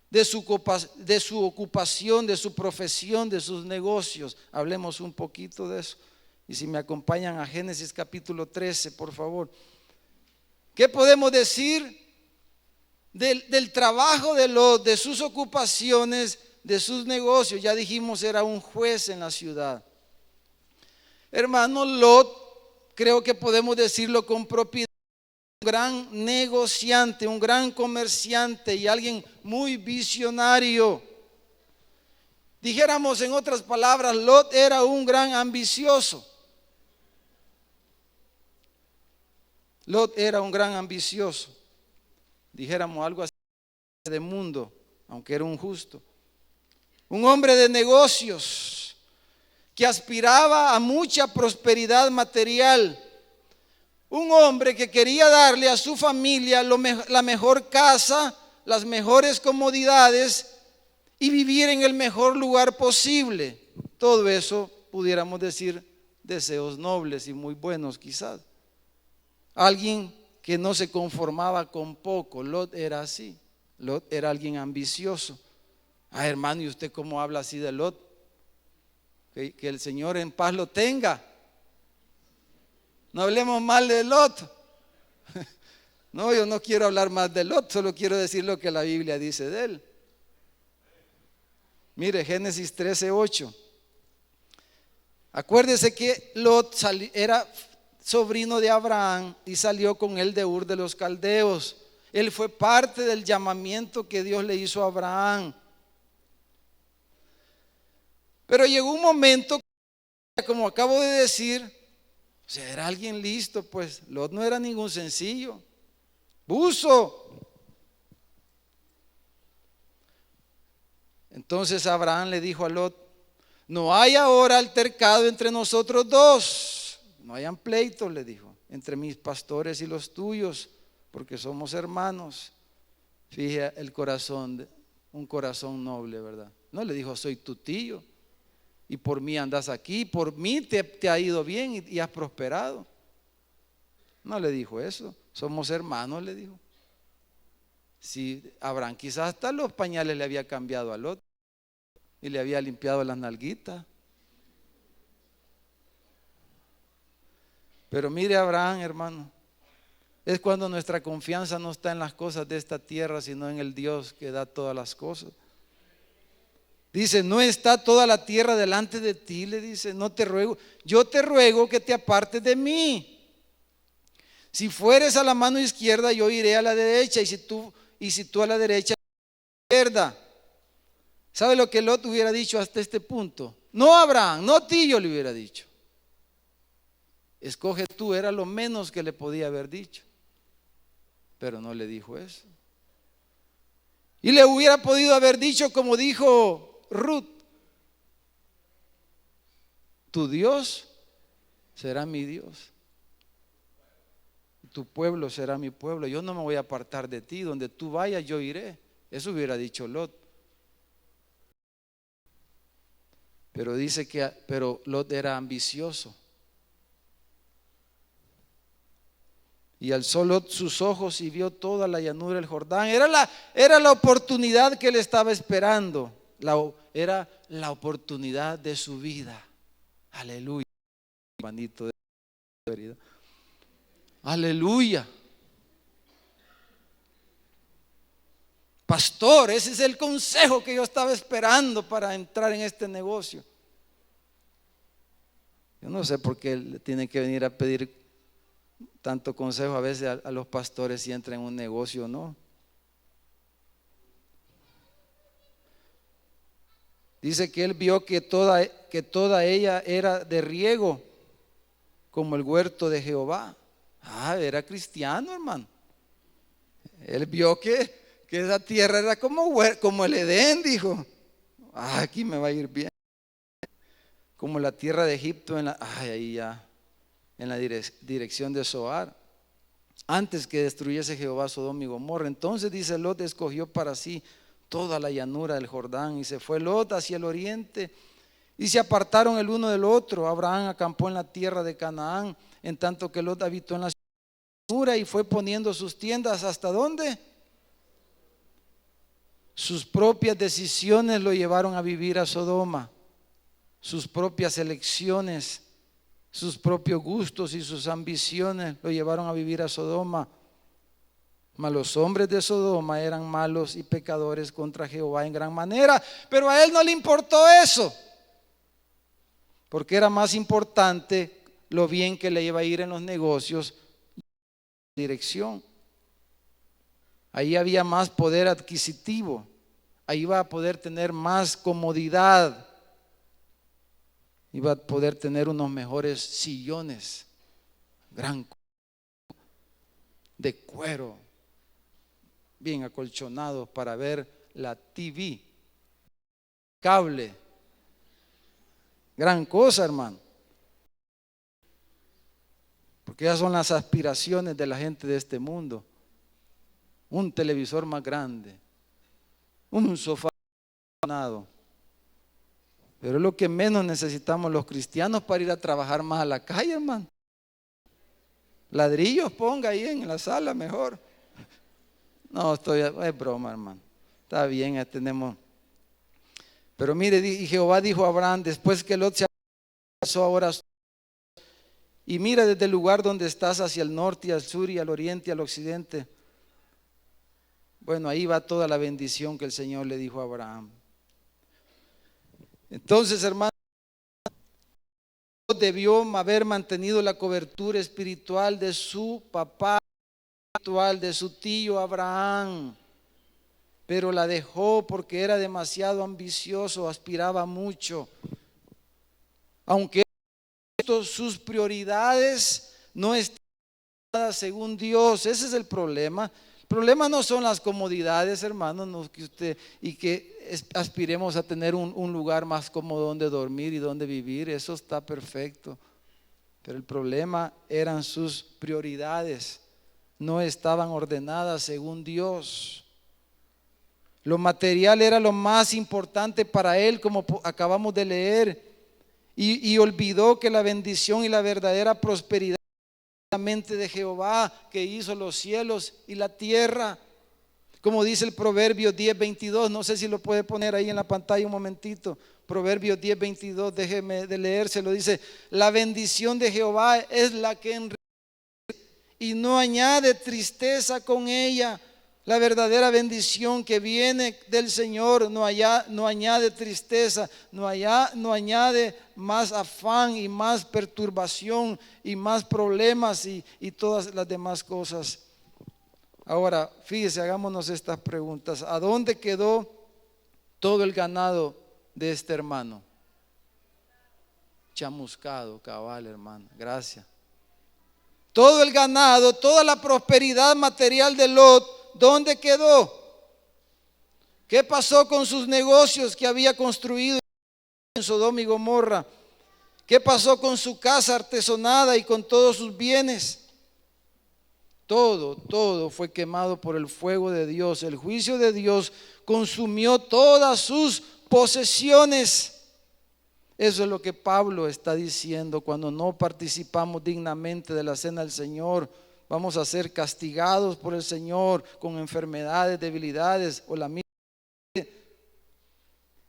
de su ocupación, de su profesión, de sus negocios? Hablemos un poquito de eso. Y si me acompañan a Génesis capítulo 13, por favor. ¿Qué podemos decir del trabajo de Lot, de sus ocupaciones, de sus negocios. Ya dijimos, era un juez en la ciudad. Hermano, Lot, creo que podemos decirlo con propiedad, un gran negociante, un gran comerciante y alguien muy visionario. Dijéramos en otras palabras, Lot era un gran ambicioso. Lot era un gran ambicioso. Dijéramos algo así de mundo, aunque era un justo. Un hombre de negocios que aspiraba a mucha prosperidad material. Un hombre que quería darle a su familia la mejor casa, las mejores comodidades y vivir en el mejor lugar posible. Todo eso pudiéramos decir deseos nobles y muy buenos quizás. Alguien que no se conformaba con poco. Lot era así. Lot era alguien ambicioso. Hermano, ¿y usted cómo habla así de Lot? Que el Señor en paz lo tenga. No hablemos mal de Lot. No, yo no quiero hablar más de Lot, solo quiero decir lo que la Biblia dice de él. Mire, Génesis 13:8. Acuérdese que Lot era sobrino de Abraham y salió con él de Ur de los Caldeos. Él fue parte del llamamiento que Dios le hizo a Abraham. Pero llegó un momento, como acabo de decir, o sea, era alguien listo, pues Lot no era ningún sencillo. Buzo. Entonces Abraham le dijo a Lot: no hay ahora altercado entre nosotros dos, no hayan pleitos, le dijo, entre mis pastores y los tuyos, porque somos hermanos. Fíjate el corazón, un corazón noble, ¿verdad? No le dijo: soy tu tío y por mí andas aquí, por mí te ha ido bien y has prosperado. No le dijo eso, somos hermanos, le dijo. Si Abraham quizás hasta los pañales le había cambiado al otro y le había limpiado las nalguitas. Pero mire, Abraham, hermano, es cuando nuestra confianza no está en las cosas de esta tierra, sino en el Dios que da todas las cosas. Dice: no está toda la tierra delante de ti, le dice, no te ruego, yo te ruego que te apartes de mí. Si fueres a la mano izquierda, yo iré a la derecha, y si tú a la derecha, a la izquierda. ¿Sabe lo que Lot hubiera dicho hasta este punto? No, Abraham, no a ti, yo le hubiera dicho. Escoge tú, era lo menos que le podía haber dicho. Pero no le dijo eso. Y le hubiera podido haber dicho como dijo Ruth: tu Dios será mi Dios, tu pueblo será mi pueblo, yo no me voy a apartar de ti, donde tú vayas yo iré. Eso hubiera dicho Lot. Pero dice que Lot era ambicioso. Y alzó Lot sus ojos y vio toda la llanura del Jordán. Era la oportunidad que él estaba esperando. Era la oportunidad de su vida. Aleluya. Hermanito de vida. Aleluya. Pastor, ese es el consejo que yo estaba esperando para entrar en este negocio. Yo no sé por qué le tienen que venir a pedir tanto consejo a veces a los pastores si entran en un negocio o no. Dice que él vio que toda ella era de riego, como el huerto de Jehová. Era cristiano, hermano. Él vio que esa tierra era como el Edén, dijo. Aquí me va a ir bien. Como la tierra de Egipto, ahí ya, en la dirección de Zoar, antes que destruyese Jehová Sodoma y Gomorra. Entonces, dice, Lot escogió para sí toda la llanura del Jordán, y se fue Lot hacia el oriente, y se apartaron el uno del otro. Abraham acampó en la tierra de Canaán, en tanto que Lot habitó en la llanura, y fue poniendo sus tiendas. ¿Hasta dónde? Sus propias decisiones lo llevaron a vivir a Sodoma, sus propias elecciones, sus propios gustos y sus ambiciones lo llevaron a vivir a Sodoma. Mas los hombres de Sodoma eran malos y pecadores contra Jehová en gran manera. Pero a él no le importó eso, porque era más importante lo bien que le iba a ir en los negocios, dirección. Ahí había más poder adquisitivo, ahí iba a poder tener más comodidad, iba a poder tener unos mejores sillones, gran de cuero, bien acolchonados para ver la TV, cable, gran cosa, hermano. Porque esas son las aspiraciones de la gente de este mundo. Un televisor más grande, un sofá. Pero es lo que menos necesitamos los cristianos para ir a trabajar más a la calle, hermano. Ladrillos ponga ahí en la sala mejor. No, es broma, hermano. Está bien, ya tenemos. Pero mire, y Jehová dijo a Abraham, después que Lot se pasó ahora, y mira desde el lugar donde estás hacia el norte y al sur y al oriente y al occidente. Bueno, ahí va toda la bendición que el Señor le dijo a Abraham. Entonces, hermano, debió haber mantenido la cobertura espiritual de su papá espiritual, de su tío Abraham, pero la dejó porque era demasiado ambicioso, aspiraba mucho. Aunque sus prioridades no estaban según Dios, ese es el problema. El problema no son las comodidades, hermanos, no, que usted y que aspiremos a tener un lugar más cómodo donde dormir y donde vivir, eso está perfecto. Pero el problema eran sus prioridades, no estaban ordenadas según Dios. Lo material era lo más importante para él, como acabamos de leer, y olvidó que la bendición y la verdadera prosperidad de Jehová, que hizo los cielos y la tierra, como dice el Proverbio 10:22. No sé si lo puede poner ahí en la pantalla un momentito. Proverbio 10:22, déjeme de leérselo. Dice: la bendición de Jehová es la que enriquece y no añade tristeza con ella. La verdadera bendición que viene del Señor no añade tristeza, no añade más afán y más perturbación y más problemas y todas las demás cosas. Ahora, fíjese, hagámonos estas preguntas. ¿A dónde quedó todo el ganado de este hermano? Chamuscado, cabal, hermano, gracias. Todo el ganado, toda la prosperidad material de Lot, ¿dónde quedó? ¿Qué pasó con sus negocios que había construido en Sodoma y Gomorra? ¿Qué pasó con su casa artesonada y con todos sus bienes? Todo fue quemado por el fuego de Dios. El juicio de Dios consumió todas sus posesiones. Eso es lo que Pablo está diciendo. Cuando no participamos dignamente de la cena del Señor, vamos a ser castigados por el Señor con enfermedades, debilidades o la misma.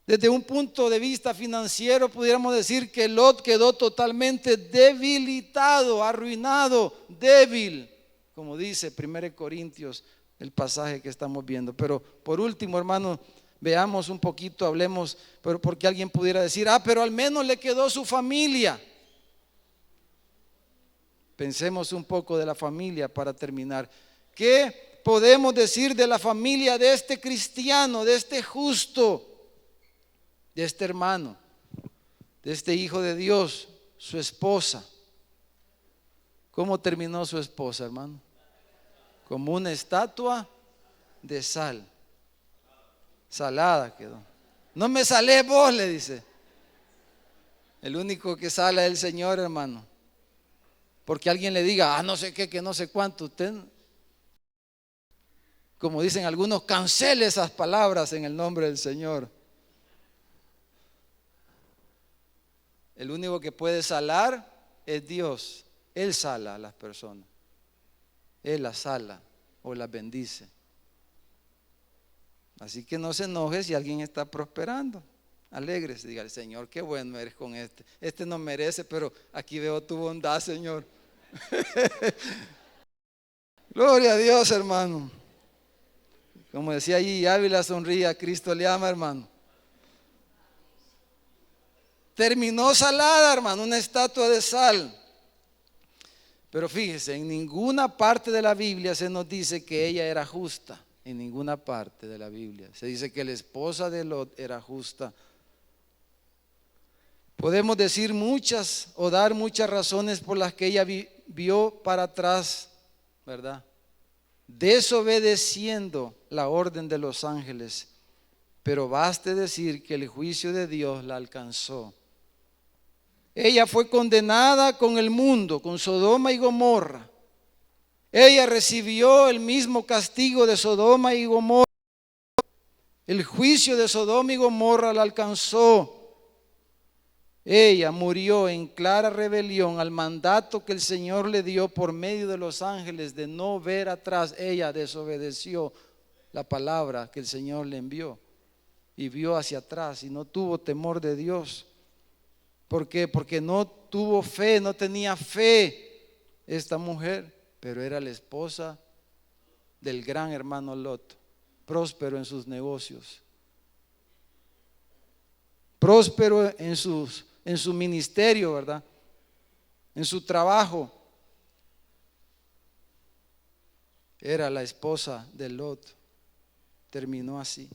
Desde un punto de vista financiero pudiéramos decir que Lot quedó totalmente debilitado, arruinado, débil, como dice 1 Corintios, el pasaje que estamos viendo. Pero por último, hermano, veamos un poquito, hablemos, pero porque alguien pudiera decir: pero al menos le quedó su familia. Pensemos un poco de la familia para terminar. ¿Qué podemos decir de la familia de este cristiano, de este justo, de este hermano, de este hijo de Dios, su esposa? ¿Cómo terminó su esposa, hermano? Como una estatua de sal. Salada quedó. No me salé vos, le dice. El único que sala es el Señor, hermano. Porque alguien le diga: no sé qué, que no sé cuánto. Usted, como dicen algunos, cancele esas palabras en el nombre del Señor. El único que puede salar es Dios. Él sala a las personas. Él las sala o las bendice. Así que no se enoje si alguien está prosperando. Alégrese, dígale: Señor, qué bueno eres con este. Este no merece, pero aquí veo tu bondad, Señor. Gloria a Dios, hermano. Como decía allí, Ávila sonría, Cristo le ama, hermano. Terminó salada, hermano, una estatua de sal. Pero fíjese, en ninguna parte de la Biblia se nos dice que ella era justa. En ninguna parte de la Biblia. Se dice que la esposa de Lot era justa. Podemos decir muchas o dar muchas razones por las que ella vio para atrás, ¿verdad? Desobedeciendo la orden de los ángeles. Pero baste decir que el juicio de Dios la alcanzó. Ella fue condenada con el mundo, con Sodoma y Gomorra. Ella recibió el mismo castigo de Sodoma y Gomorra. El juicio de Sodoma y Gomorra la alcanzó. Ella murió en clara rebelión al mandato que el Señor le dio por medio de los ángeles de no ver atrás. Ella desobedeció la palabra que el Señor le envió y vio hacia atrás y no tuvo temor de Dios. ¿Por qué? Porque no tuvo fe, no tenía fe esta mujer, pero era la esposa del gran hermano Lot, próspero en sus negocios, próspero en su ministerio, ¿verdad? En su trabajo. Era la esposa de Lot. Terminó así.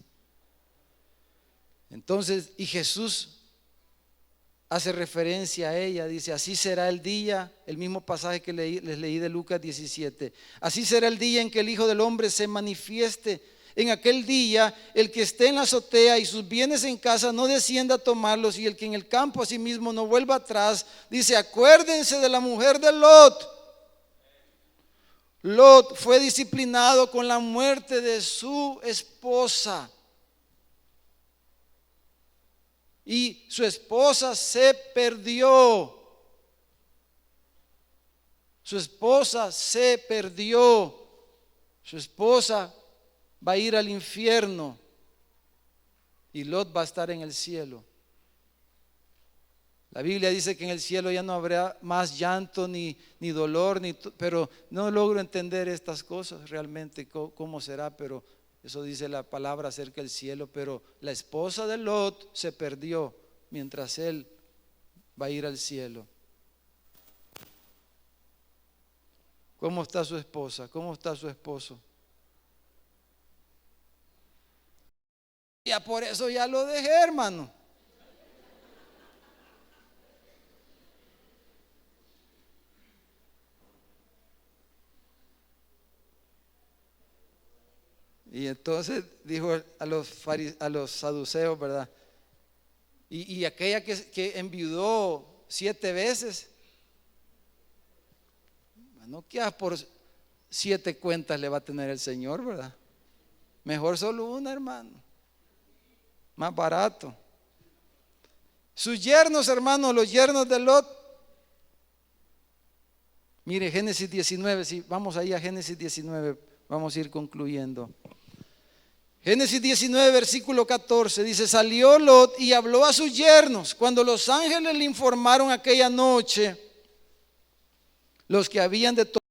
Entonces, y Jesús hace referencia a ella, dice, así será el día, el mismo pasaje que les leí de Lucas 17, así será el día en que el Hijo del Hombre se manifieste. En aquel día, el que esté en la azotea y sus bienes en casa no descienda a tomarlos, y el que en el campo asimismo no vuelva atrás. Dice, acuérdense de la mujer de Lot. Lot fue disciplinado con la muerte de su esposa. Y su esposa se perdió. Su esposa se perdió. Su esposa va a ir al infierno y Lot va a estar en el cielo. La Biblia dice que en el cielo ya no habrá más llanto ni dolor, pero no logro entender estas cosas realmente, cómo será, pero eso dice la palabra acerca del cielo. Pero la esposa de Lot se perdió mientras él va a ir al cielo. ¿Cómo está su esposa? ¿Cómo está su esposo? Ya por eso ya lo dejé, hermano. Y entonces dijo a los saduceos, ¿verdad? Y aquella que enviudó 7 veces, no que por 7 cuentas le va a tener el Señor, ¿verdad? Mejor solo una, hermano. Más barato. Sus yernos, hermanos, los yernos de Lot. Mire, Génesis 19, si vamos ahí a Génesis 19, vamos a ir concluyendo. Génesis 19, versículo 14, dice, salió Lot y habló a sus yernos cuando los ángeles le informaron aquella noche los que habían de tomar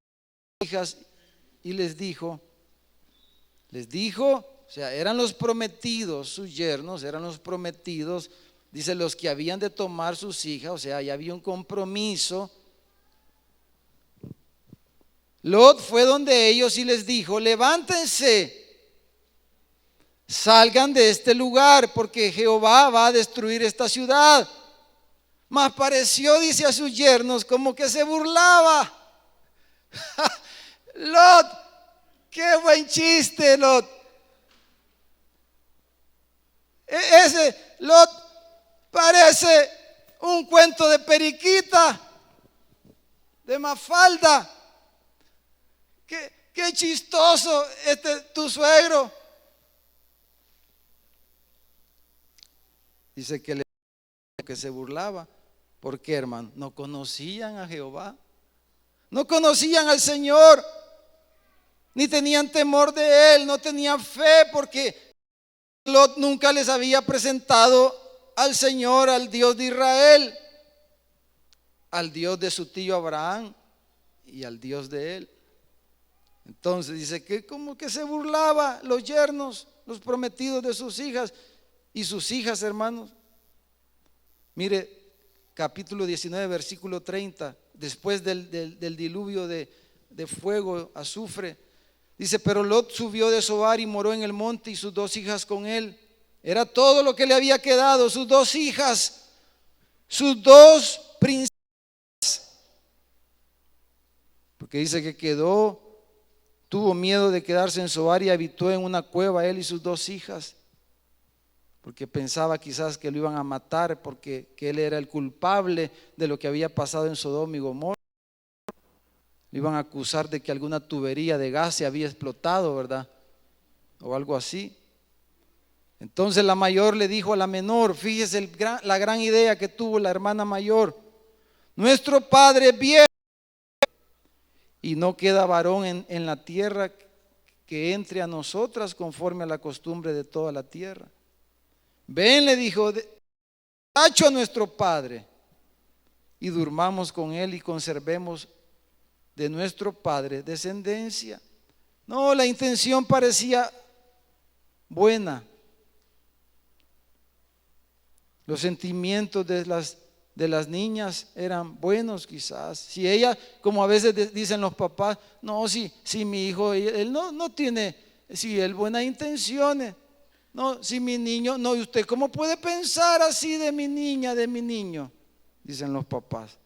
hijas, y les dijo, o sea, eran los prometidos, sus yernos eran los prometidos, dice, los que habían de tomar sus hijas, o sea, ya había un compromiso. Lot fue donde ellos y les dijo, levántense, salgan de este lugar, porque Jehová va a destruir esta ciudad. Mas pareció, dice a sus yernos, como que se burlaba. Lot, qué buen chiste, Lot. Ese Lot parece un cuento de Periquita, de Mafalda. Qué chistoso tu suegro. Dice que se burlaba. ¿Por qué, hermano? No conocían a Jehová, no conocían al Señor, ni tenían temor de Él, no tenían fe, porque Lot nunca les había presentado al Señor, al Dios de Israel, al Dios de su tío Abraham y al Dios de él. Entonces dice que como que se burlaba los yernos, los prometidos de sus hijas y sus hijas, hermanos. Mire, capítulo 19, versículo 30, después del diluvio de fuego, azufre, dice: pero Lot subió de Zoar y moró en el monte, y sus dos hijas con él. Era todo lo que le había quedado, sus dos hijas, sus dos princesas. Porque dice que tuvo miedo de quedarse en Zoar y habitó en una cueva él y sus dos hijas, porque pensaba quizás que lo iban a matar, porque que él era el culpable de lo que había pasado en Sodoma y Gomorra. Lo iban a acusar de que alguna tubería de gas se había explotado, ¿verdad? O algo así. Entonces la mayor le dijo a la menor, fíjese la gran idea que tuvo la hermana mayor: nuestro padre es viejo y no queda varón en la tierra que entre a nosotras conforme a la costumbre de toda la tierra. Ven, le dijo, tacho a nuestro padre y durmamos con él y conservemos de nuestro padre descendencia. No, la intención parecía buena. Los sentimientos de las niñas eran buenos quizás. Si ella, como a veces dicen los papás, no, si mi hijo, él no tiene, si él buenas intenciones. No, si mi niño, no, ¿y usted cómo puede pensar así de mi niña, de mi niño? Dicen los papás.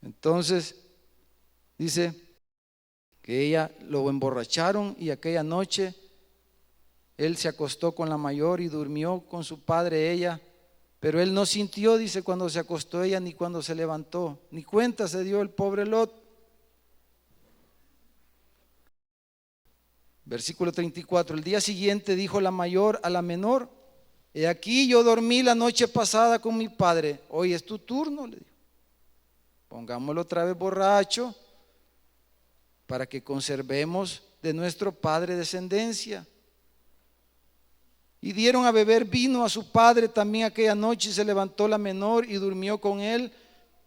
Entonces, dice que ella lo emborracharon y aquella noche él se acostó con la mayor y durmió con su padre ella, pero él no sintió, dice, cuando se acostó ella ni cuando se levantó, ni cuenta se dio el pobre Lot. Versículo 34, el día siguiente dijo la mayor a la menor: he aquí, yo dormí la noche pasada con mi padre, hoy es tu turno, le dijo. Pongámoslo otra vez borracho para que conservemos de nuestro padre descendencia. Y dieron a beber vino a su padre también aquella noche, y se levantó la menor y durmió con él,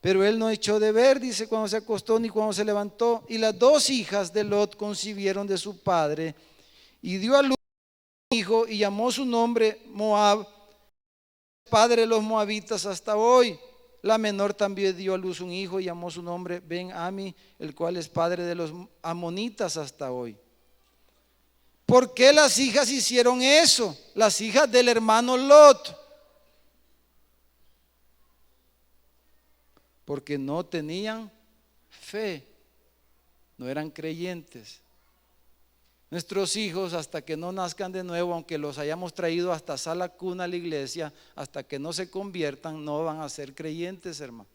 pero él no echó de ver, dice, cuando se acostó ni cuando se levantó. Y las dos hijas de Lot concibieron de su padre, y dio a luz un hijo y llamó su nombre Moab, padre de los moabitas hasta hoy. La menor también dio a luz un hijo y llamó su nombre Ben-Ami, el cual es padre de los amonitas hasta hoy. ¿Por qué las hijas hicieron eso? Las hijas del hermano Lot. Porque no tenían fe, no eran creyentes. Nuestros hijos, hasta que no nazcan de nuevo, aunque los hayamos traído hasta sala cuna a la iglesia, hasta que no se conviertan, no van a ser creyentes, hermano.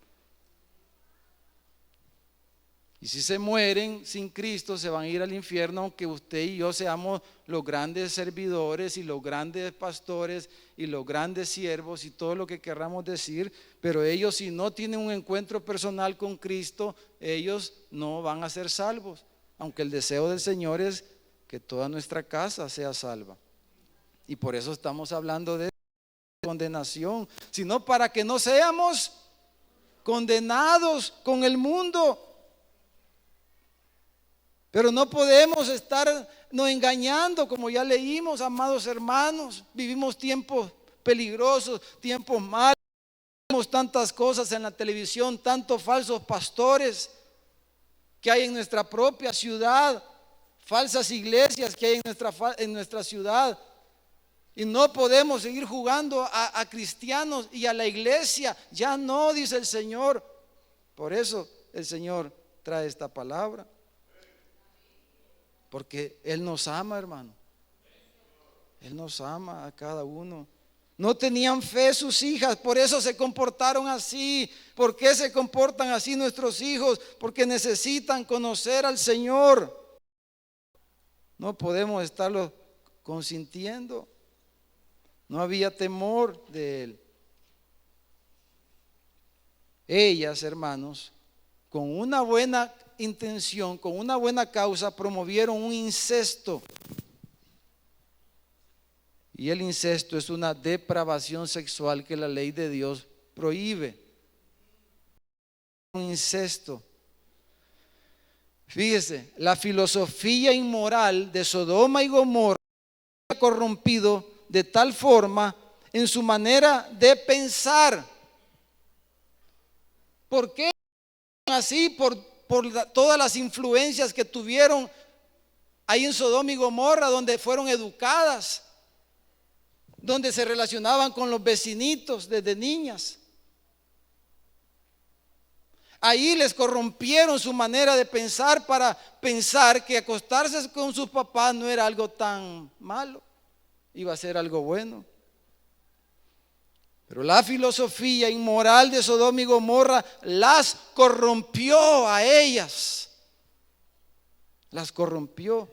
Y si se mueren sin Cristo, se van a ir al infierno, aunque usted y yo seamos los grandes servidores y los grandes pastores y los grandes siervos y todo lo que querramos decir. Pero ellos, si no tienen un encuentro personal con Cristo, ellos no van a ser salvos, aunque el deseo del Señor es que toda nuestra casa sea salva. Y por eso estamos hablando de condenación, sino para que no seamos condenados con el mundo. Pero no podemos estarnos engañando, como ya leímos, amados hermanos. Vivimos tiempos peligrosos, tiempos malos. Vemos tantas cosas en la televisión, tantos falsos pastores que hay en nuestra propia ciudad, falsas iglesias que hay en nuestra ciudad. Y no podemos seguir jugando a cristianos y a la iglesia. Ya no, dice el Señor. Por eso el Señor trae esta palabra. Porque Él nos ama, hermano. Él nos ama a cada uno. No tenían fe sus hijas, por eso se comportaron así. ¿Por qué se comportan así nuestros hijos? Porque necesitan conocer al Señor. No podemos estarlo consintiendo. No había temor de Él. Ellas, hermanos, con una buena intención, con una buena causa, promovieron un incesto. Y el incesto es una depravación sexual que la ley de Dios prohíbe. Un incesto. Fíjese, la filosofía inmoral de Sodoma y Gomorra ha corrompido de tal forma en su manera de pensar. ¿Por qué así? Por todas las influencias que tuvieron ahí en Sodoma y Gomorra, donde fueron educadas, donde se relacionaban con los vecinitos desde niñas. Ahí les corrompieron su manera de pensar para pensar que acostarse con sus papás no era algo tan malo, iba a ser algo bueno. Pero la filosofía inmoral de Sodoma y Gomorra las corrompió a ellas. Las corrompió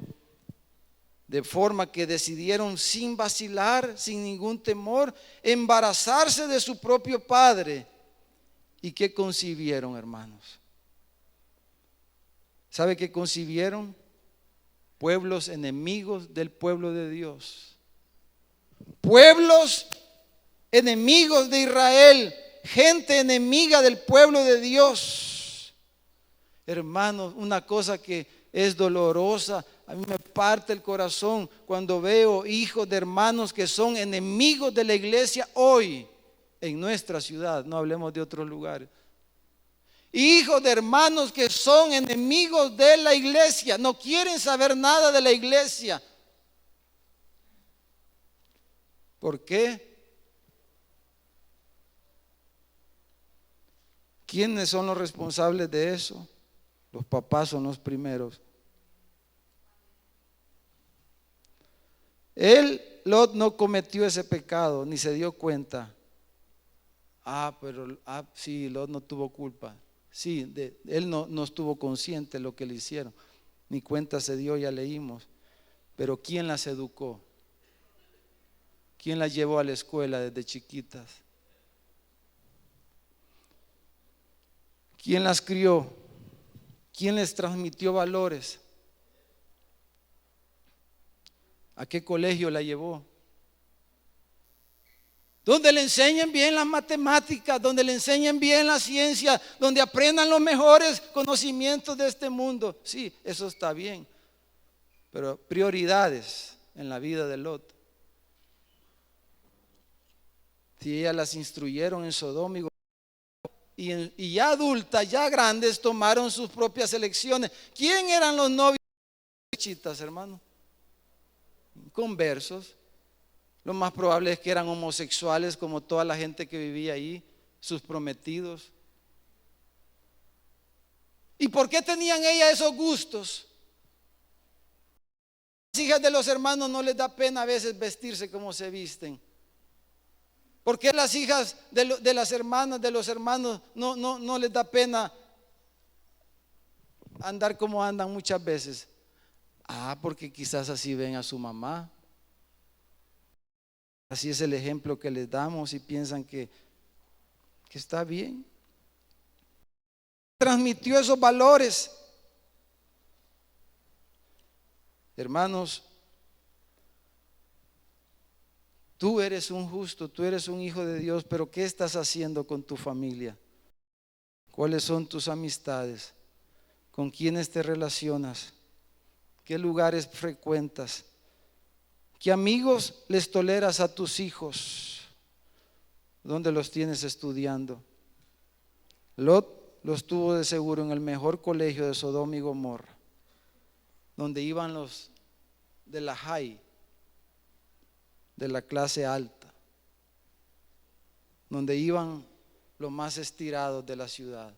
de forma que decidieron sin vacilar, sin ningún temor, embarazarse de su propio padre. ¿Y qué concibieron, hermanos? ¿Sabe qué concibieron? Pueblos enemigos del pueblo de Dios. Pueblos enemigos de Israel. Gente enemiga del pueblo de Dios. Hermanos, una cosa que es dolorosa, a mí me parte el corazón cuando veo hijos de hermanos que son enemigos de la iglesia hoy en nuestra ciudad, no hablemos de otros lugares. Hijos de hermanos que son enemigos de la iglesia, no quieren saber nada de la iglesia. ¿Por qué? ¿Quiénes son los responsables de eso? Los papás son los primeros. Lot no cometió ese pecado, ni se dio cuenta. Sí, Lot no tuvo culpa. Sí, él no estuvo consciente de lo que le hicieron. Ni cuenta se dio, ya leímos. Pero ¿quién las educó? ¿Quién las llevó a la escuela desde chiquitas? ¿Quién las crió? ¿Quién les transmitió valores? ¿A qué colegio la llevó? Donde le enseñen bien las matemáticas, donde le enseñen bien la ciencia, donde aprendan los mejores conocimientos de este mundo. Sí, eso está bien. Pero prioridades en la vida de Lot. Si ellas las instruyeron en Sodoma y ya adultas, ya grandes, tomaron sus propias elecciones. ¿Quién eran los novios chitas, hermano? Conversos. Lo más probable es que eran homosexuales como toda la gente que vivía ahí, sus prometidos. ¿Y por qué tenían ellas esos gustos? Las hijas de los hermanos no les da pena a veces vestirse como se visten. ¿Por qué las hijas de las hermanas, de los hermanos, no les da pena andar como andan muchas veces? Porque quizás así ven a su mamá. Así es el ejemplo que les damos y piensan que está bien. Transmitió esos valores. Hermanos, tú eres un justo, tú eres un hijo de Dios, pero ¿qué estás haciendo con tu familia? ¿Cuáles son tus amistades? ¿Con quiénes te relacionas? ¿Qué lugares frecuentas? ¿Qué amigos les toleras a tus hijos? ¿Dónde los tienes estudiando? Lot los tuvo de seguro en el mejor colegio de Sodoma y Gomorra, donde iban los de la high, de la clase alta, donde iban los más estirados de la ciudad.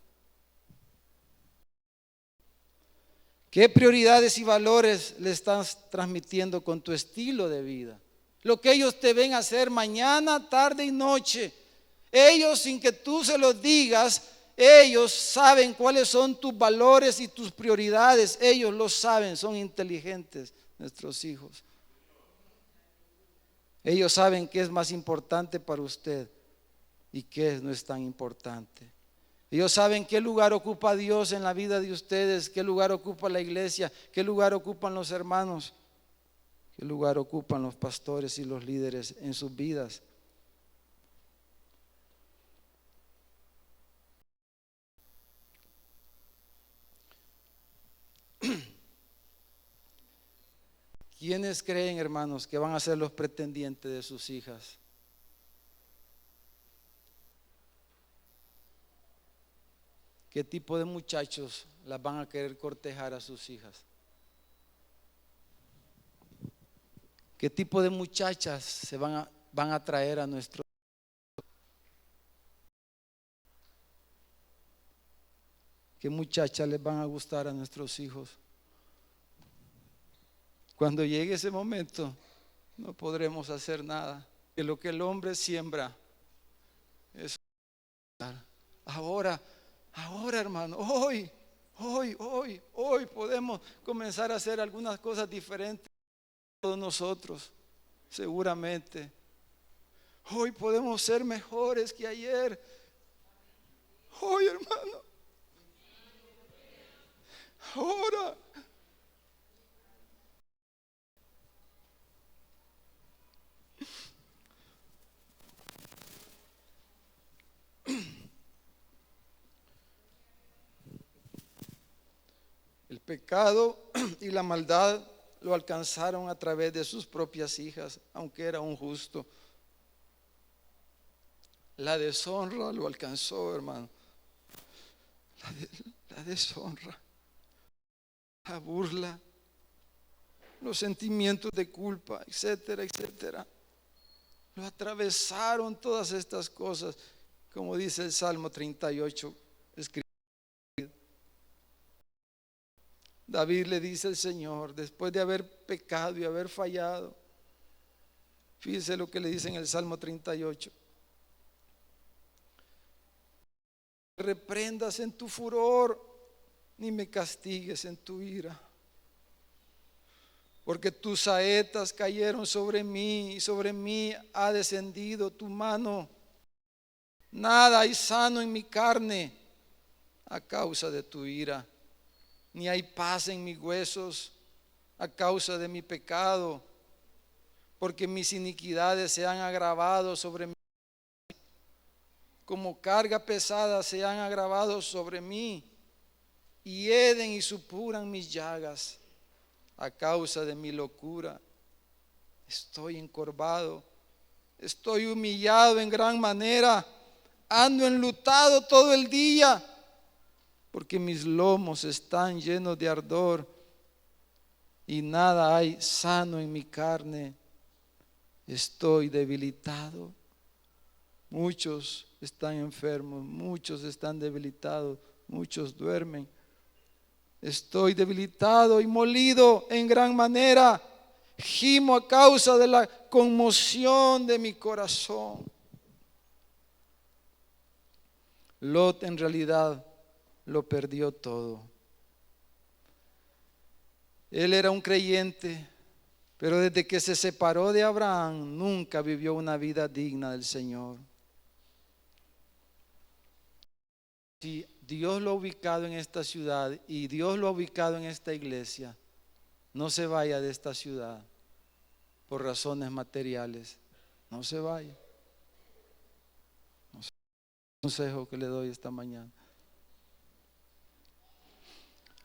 ¿Qué prioridades y valores le estás transmitiendo con tu estilo de vida? Lo que ellos te ven hacer mañana, tarde y noche. Ellos, sin que tú se los digas, ellos saben cuáles son tus valores y tus prioridades. Ellos lo saben, son inteligentes nuestros hijos. Ellos saben qué es más importante para usted y qué no es tan importante. Ellos saben qué lugar ocupa Dios en la vida de ustedes, qué lugar ocupa la iglesia, qué lugar ocupan los hermanos, qué lugar ocupan los pastores y los líderes en sus vidas. ¿Quiénes creen, hermanos, que van a ser los pretendientes de sus hijas? ¿Qué tipo de muchachos las van a querer cortejar a sus hijas? ¿Qué tipo de muchachas se van a traer a nuestro? ¿Qué muchachas les van a gustar a nuestros hijos? Cuando llegue ese momento, no podremos hacer nada. Que lo que el hombre siembra, eso. Ahora, hermano, hoy podemos comenzar a hacer algunas cosas diferentes todos nosotros, seguramente. Hoy podemos ser mejores que ayer. Hoy, hermano. Ahora. El pecado y la maldad lo alcanzaron a través de sus propias hijas, aunque era un justo. La deshonra lo alcanzó, hermano. La deshonra, la burla, los sentimientos de culpa, etcétera, etcétera. Lo atravesaron todas estas cosas, como dice el Salmo 38, escrito. David le dice al Señor, después de haber pecado y haber fallado, fíjese lo que le dice en el Salmo 38. Reprendas en tu furor, ni me castigues en tu ira. Porque tus saetas cayeron sobre mí y sobre mí ha descendido tu mano. Nada hay sano en mi carne a causa de tu ira, ni hay paz en mis huesos a causa de mi pecado, porque mis iniquidades se han agravado sobre mí, como carga pesada se han agravado sobre mí, y hieden y supuran mis llagas a causa de mi locura. Estoy encorvado, estoy humillado en gran manera, ando enlutado todo el día, porque mis lomos están llenos de ardor y nada hay sano en mi carne. Estoy debilitado. Muchos están enfermos, muchos están debilitados, muchos duermen. Estoy debilitado y molido en gran manera. Gimo a causa de la conmoción de mi corazón. Lot en realidad lo perdió todo. Él era un creyente, pero desde que se separó de Abraham nunca vivió una vida digna del Señor. Si Dios lo ha ubicado en esta ciudad y Dios lo ha ubicado en esta iglesia, no se vaya de esta ciudad por razones materiales. No se vaya. No sé el consejo que le doy esta mañana.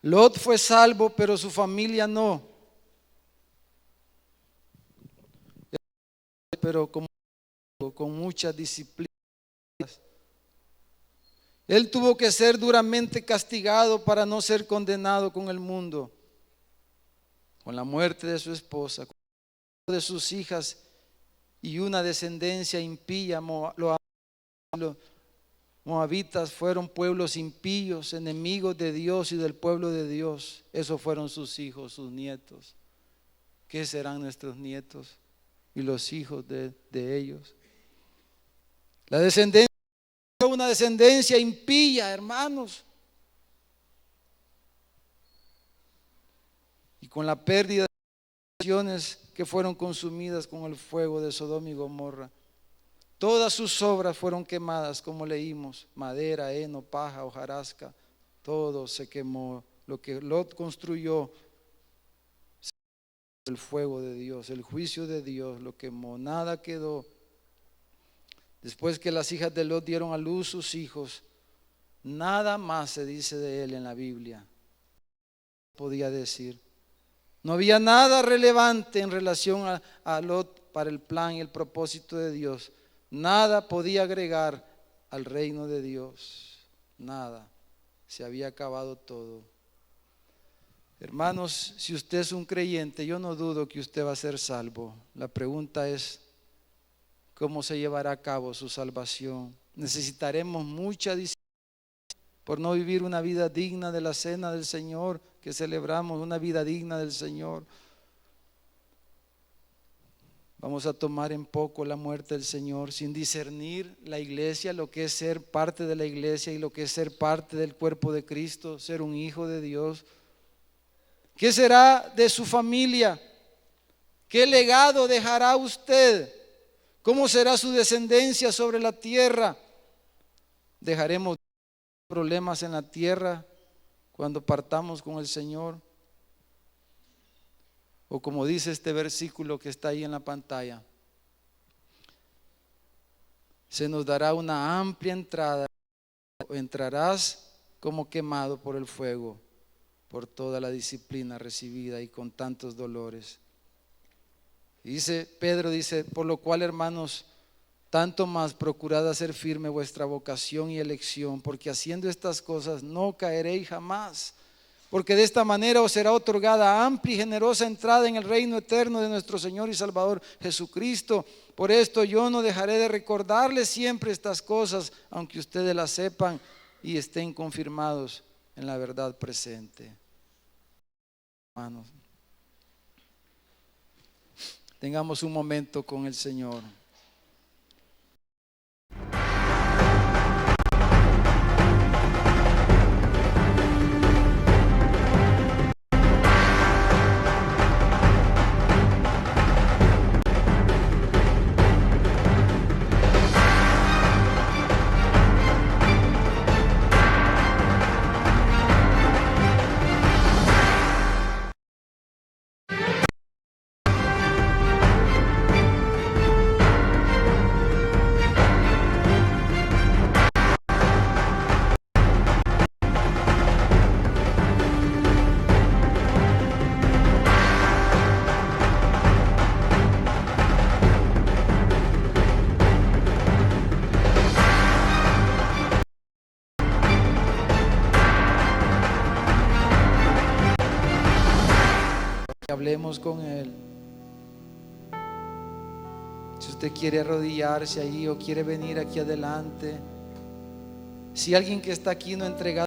Lot fue salvo, pero su familia no. Pero con mucha disciplina. Él tuvo que ser duramente castigado para no ser condenado con el mundo, con la muerte de su esposa, con la muerte de sus hijas y una descendencia impía. Los moabitas fueron pueblos impíos, enemigos de Dios y del pueblo de Dios. Esos fueron sus hijos, sus nietos. ¿Qué serán nuestros nietos y los hijos de ellos? La descendencia, una descendencia impía, hermanos. Y con la pérdida de naciones que fueron consumidas con el fuego de Sodoma y Gomorra. Todas sus obras fueron quemadas, como leímos: madera, heno, paja, hojarasca, todo se quemó. Lo que Lot construyó, el fuego de Dios, el juicio de Dios lo quemó, nada quedó. Después que las hijas de Lot dieron a luz sus hijos, nada más se dice de él en la Biblia. Podía decir, No había nada relevante en relación a Lot para el plan y el propósito de Dios. Nada podía agregar al reino de Dios. Nada. Se había acabado todo. Hermanos, si usted es un creyente, yo no dudo que usted va a ser salvo. La pregunta es, ¿cómo se llevará a cabo su salvación? Necesitaremos mucha disciplina por no vivir una vida digna de la cena del Señor que celebramos, una vida digna del Señor. Vamos a tomar en poco la muerte del Señor sin discernir la iglesia, lo que es ser parte de la iglesia y lo que es ser parte del cuerpo de Cristo, ser un hijo de Dios. ¿Qué será de su familia? ¿Qué legado dejará usted? ¿Cómo será su descendencia sobre la tierra? ¿Dejaremos problemas en la tierra cuando partamos con el Señor? O como dice este versículo que está ahí en la pantalla, se nos dará una amplia entrada, entrarás como quemado por el fuego, por toda la disciplina recibida y con tantos dolores. Y dice Pedro, dice, por lo cual, hermanos, tanto más procurad hacer firme vuestra vocación y elección, porque haciendo estas cosas no caeréis jamás. Porque de esta manera os será otorgada amplia y generosa entrada en el reino eterno de nuestro Señor y Salvador Jesucristo. Por esto yo no dejaré de recordarles siempre estas cosas, aunque ustedes las sepan y estén confirmados en la verdad presente. Hermanos, tengamos un momento con el Señor. Hablemos con Él. Si usted quiere arrodillarse ahí o quiere venir aquí adelante, si alguien que está aquí no ha entregado